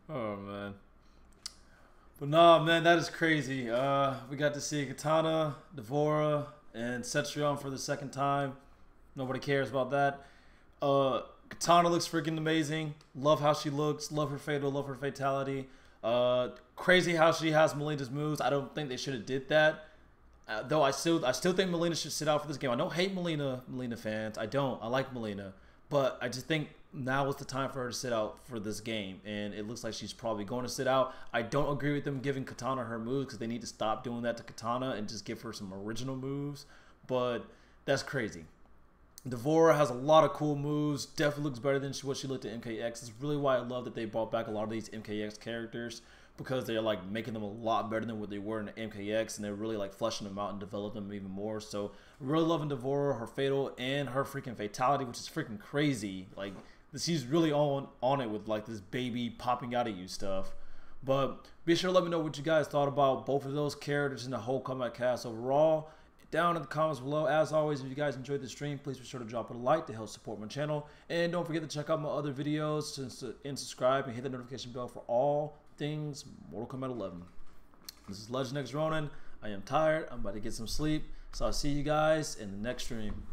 man. But nah, man, that is crazy. We got to see Katana, Devora, and Cetrion for the second time. Nobody cares about that. Katana looks freaking amazing. Love how she looks. Love her fatal. Love her fatality. Crazy how she has Melina's moves. I don't think they should have did that. Though I still think Melina should sit out for this game. I don't hate Melina fans. I don't. I like Melina. But I just think now is the time for her to sit out for this game. And it looks like she's probably going to sit out. I don't agree with them giving Katana her moves because they need to stop doing that to Katana and just give her some original moves. But that's crazy. Devora has a lot of cool moves. Definitely looks better than what she looked at MKX. It's really why I love that they brought back a lot of these MKX characters, because they're like making them a lot better than what they were in the MKX, and they're really like fleshing them out and developing them even more. So really loving Devora, her fatal, and her freaking fatality, which is freaking crazy. Like she's really on it with like this baby popping out at you stuff. But be sure to let me know what you guys thought about both of those characters and the whole Kombat Kast overall. Down in the comments below. As always, if you guys enjoyed the stream, please be sure to drop a like to help support my channel. And don't forget to check out my other videos and subscribe and hit the notification bell for all things Mortal Kombat 11. This is Legend X Ronin. I am tired. I'm about to get some sleep. So I'll see you guys in the next stream.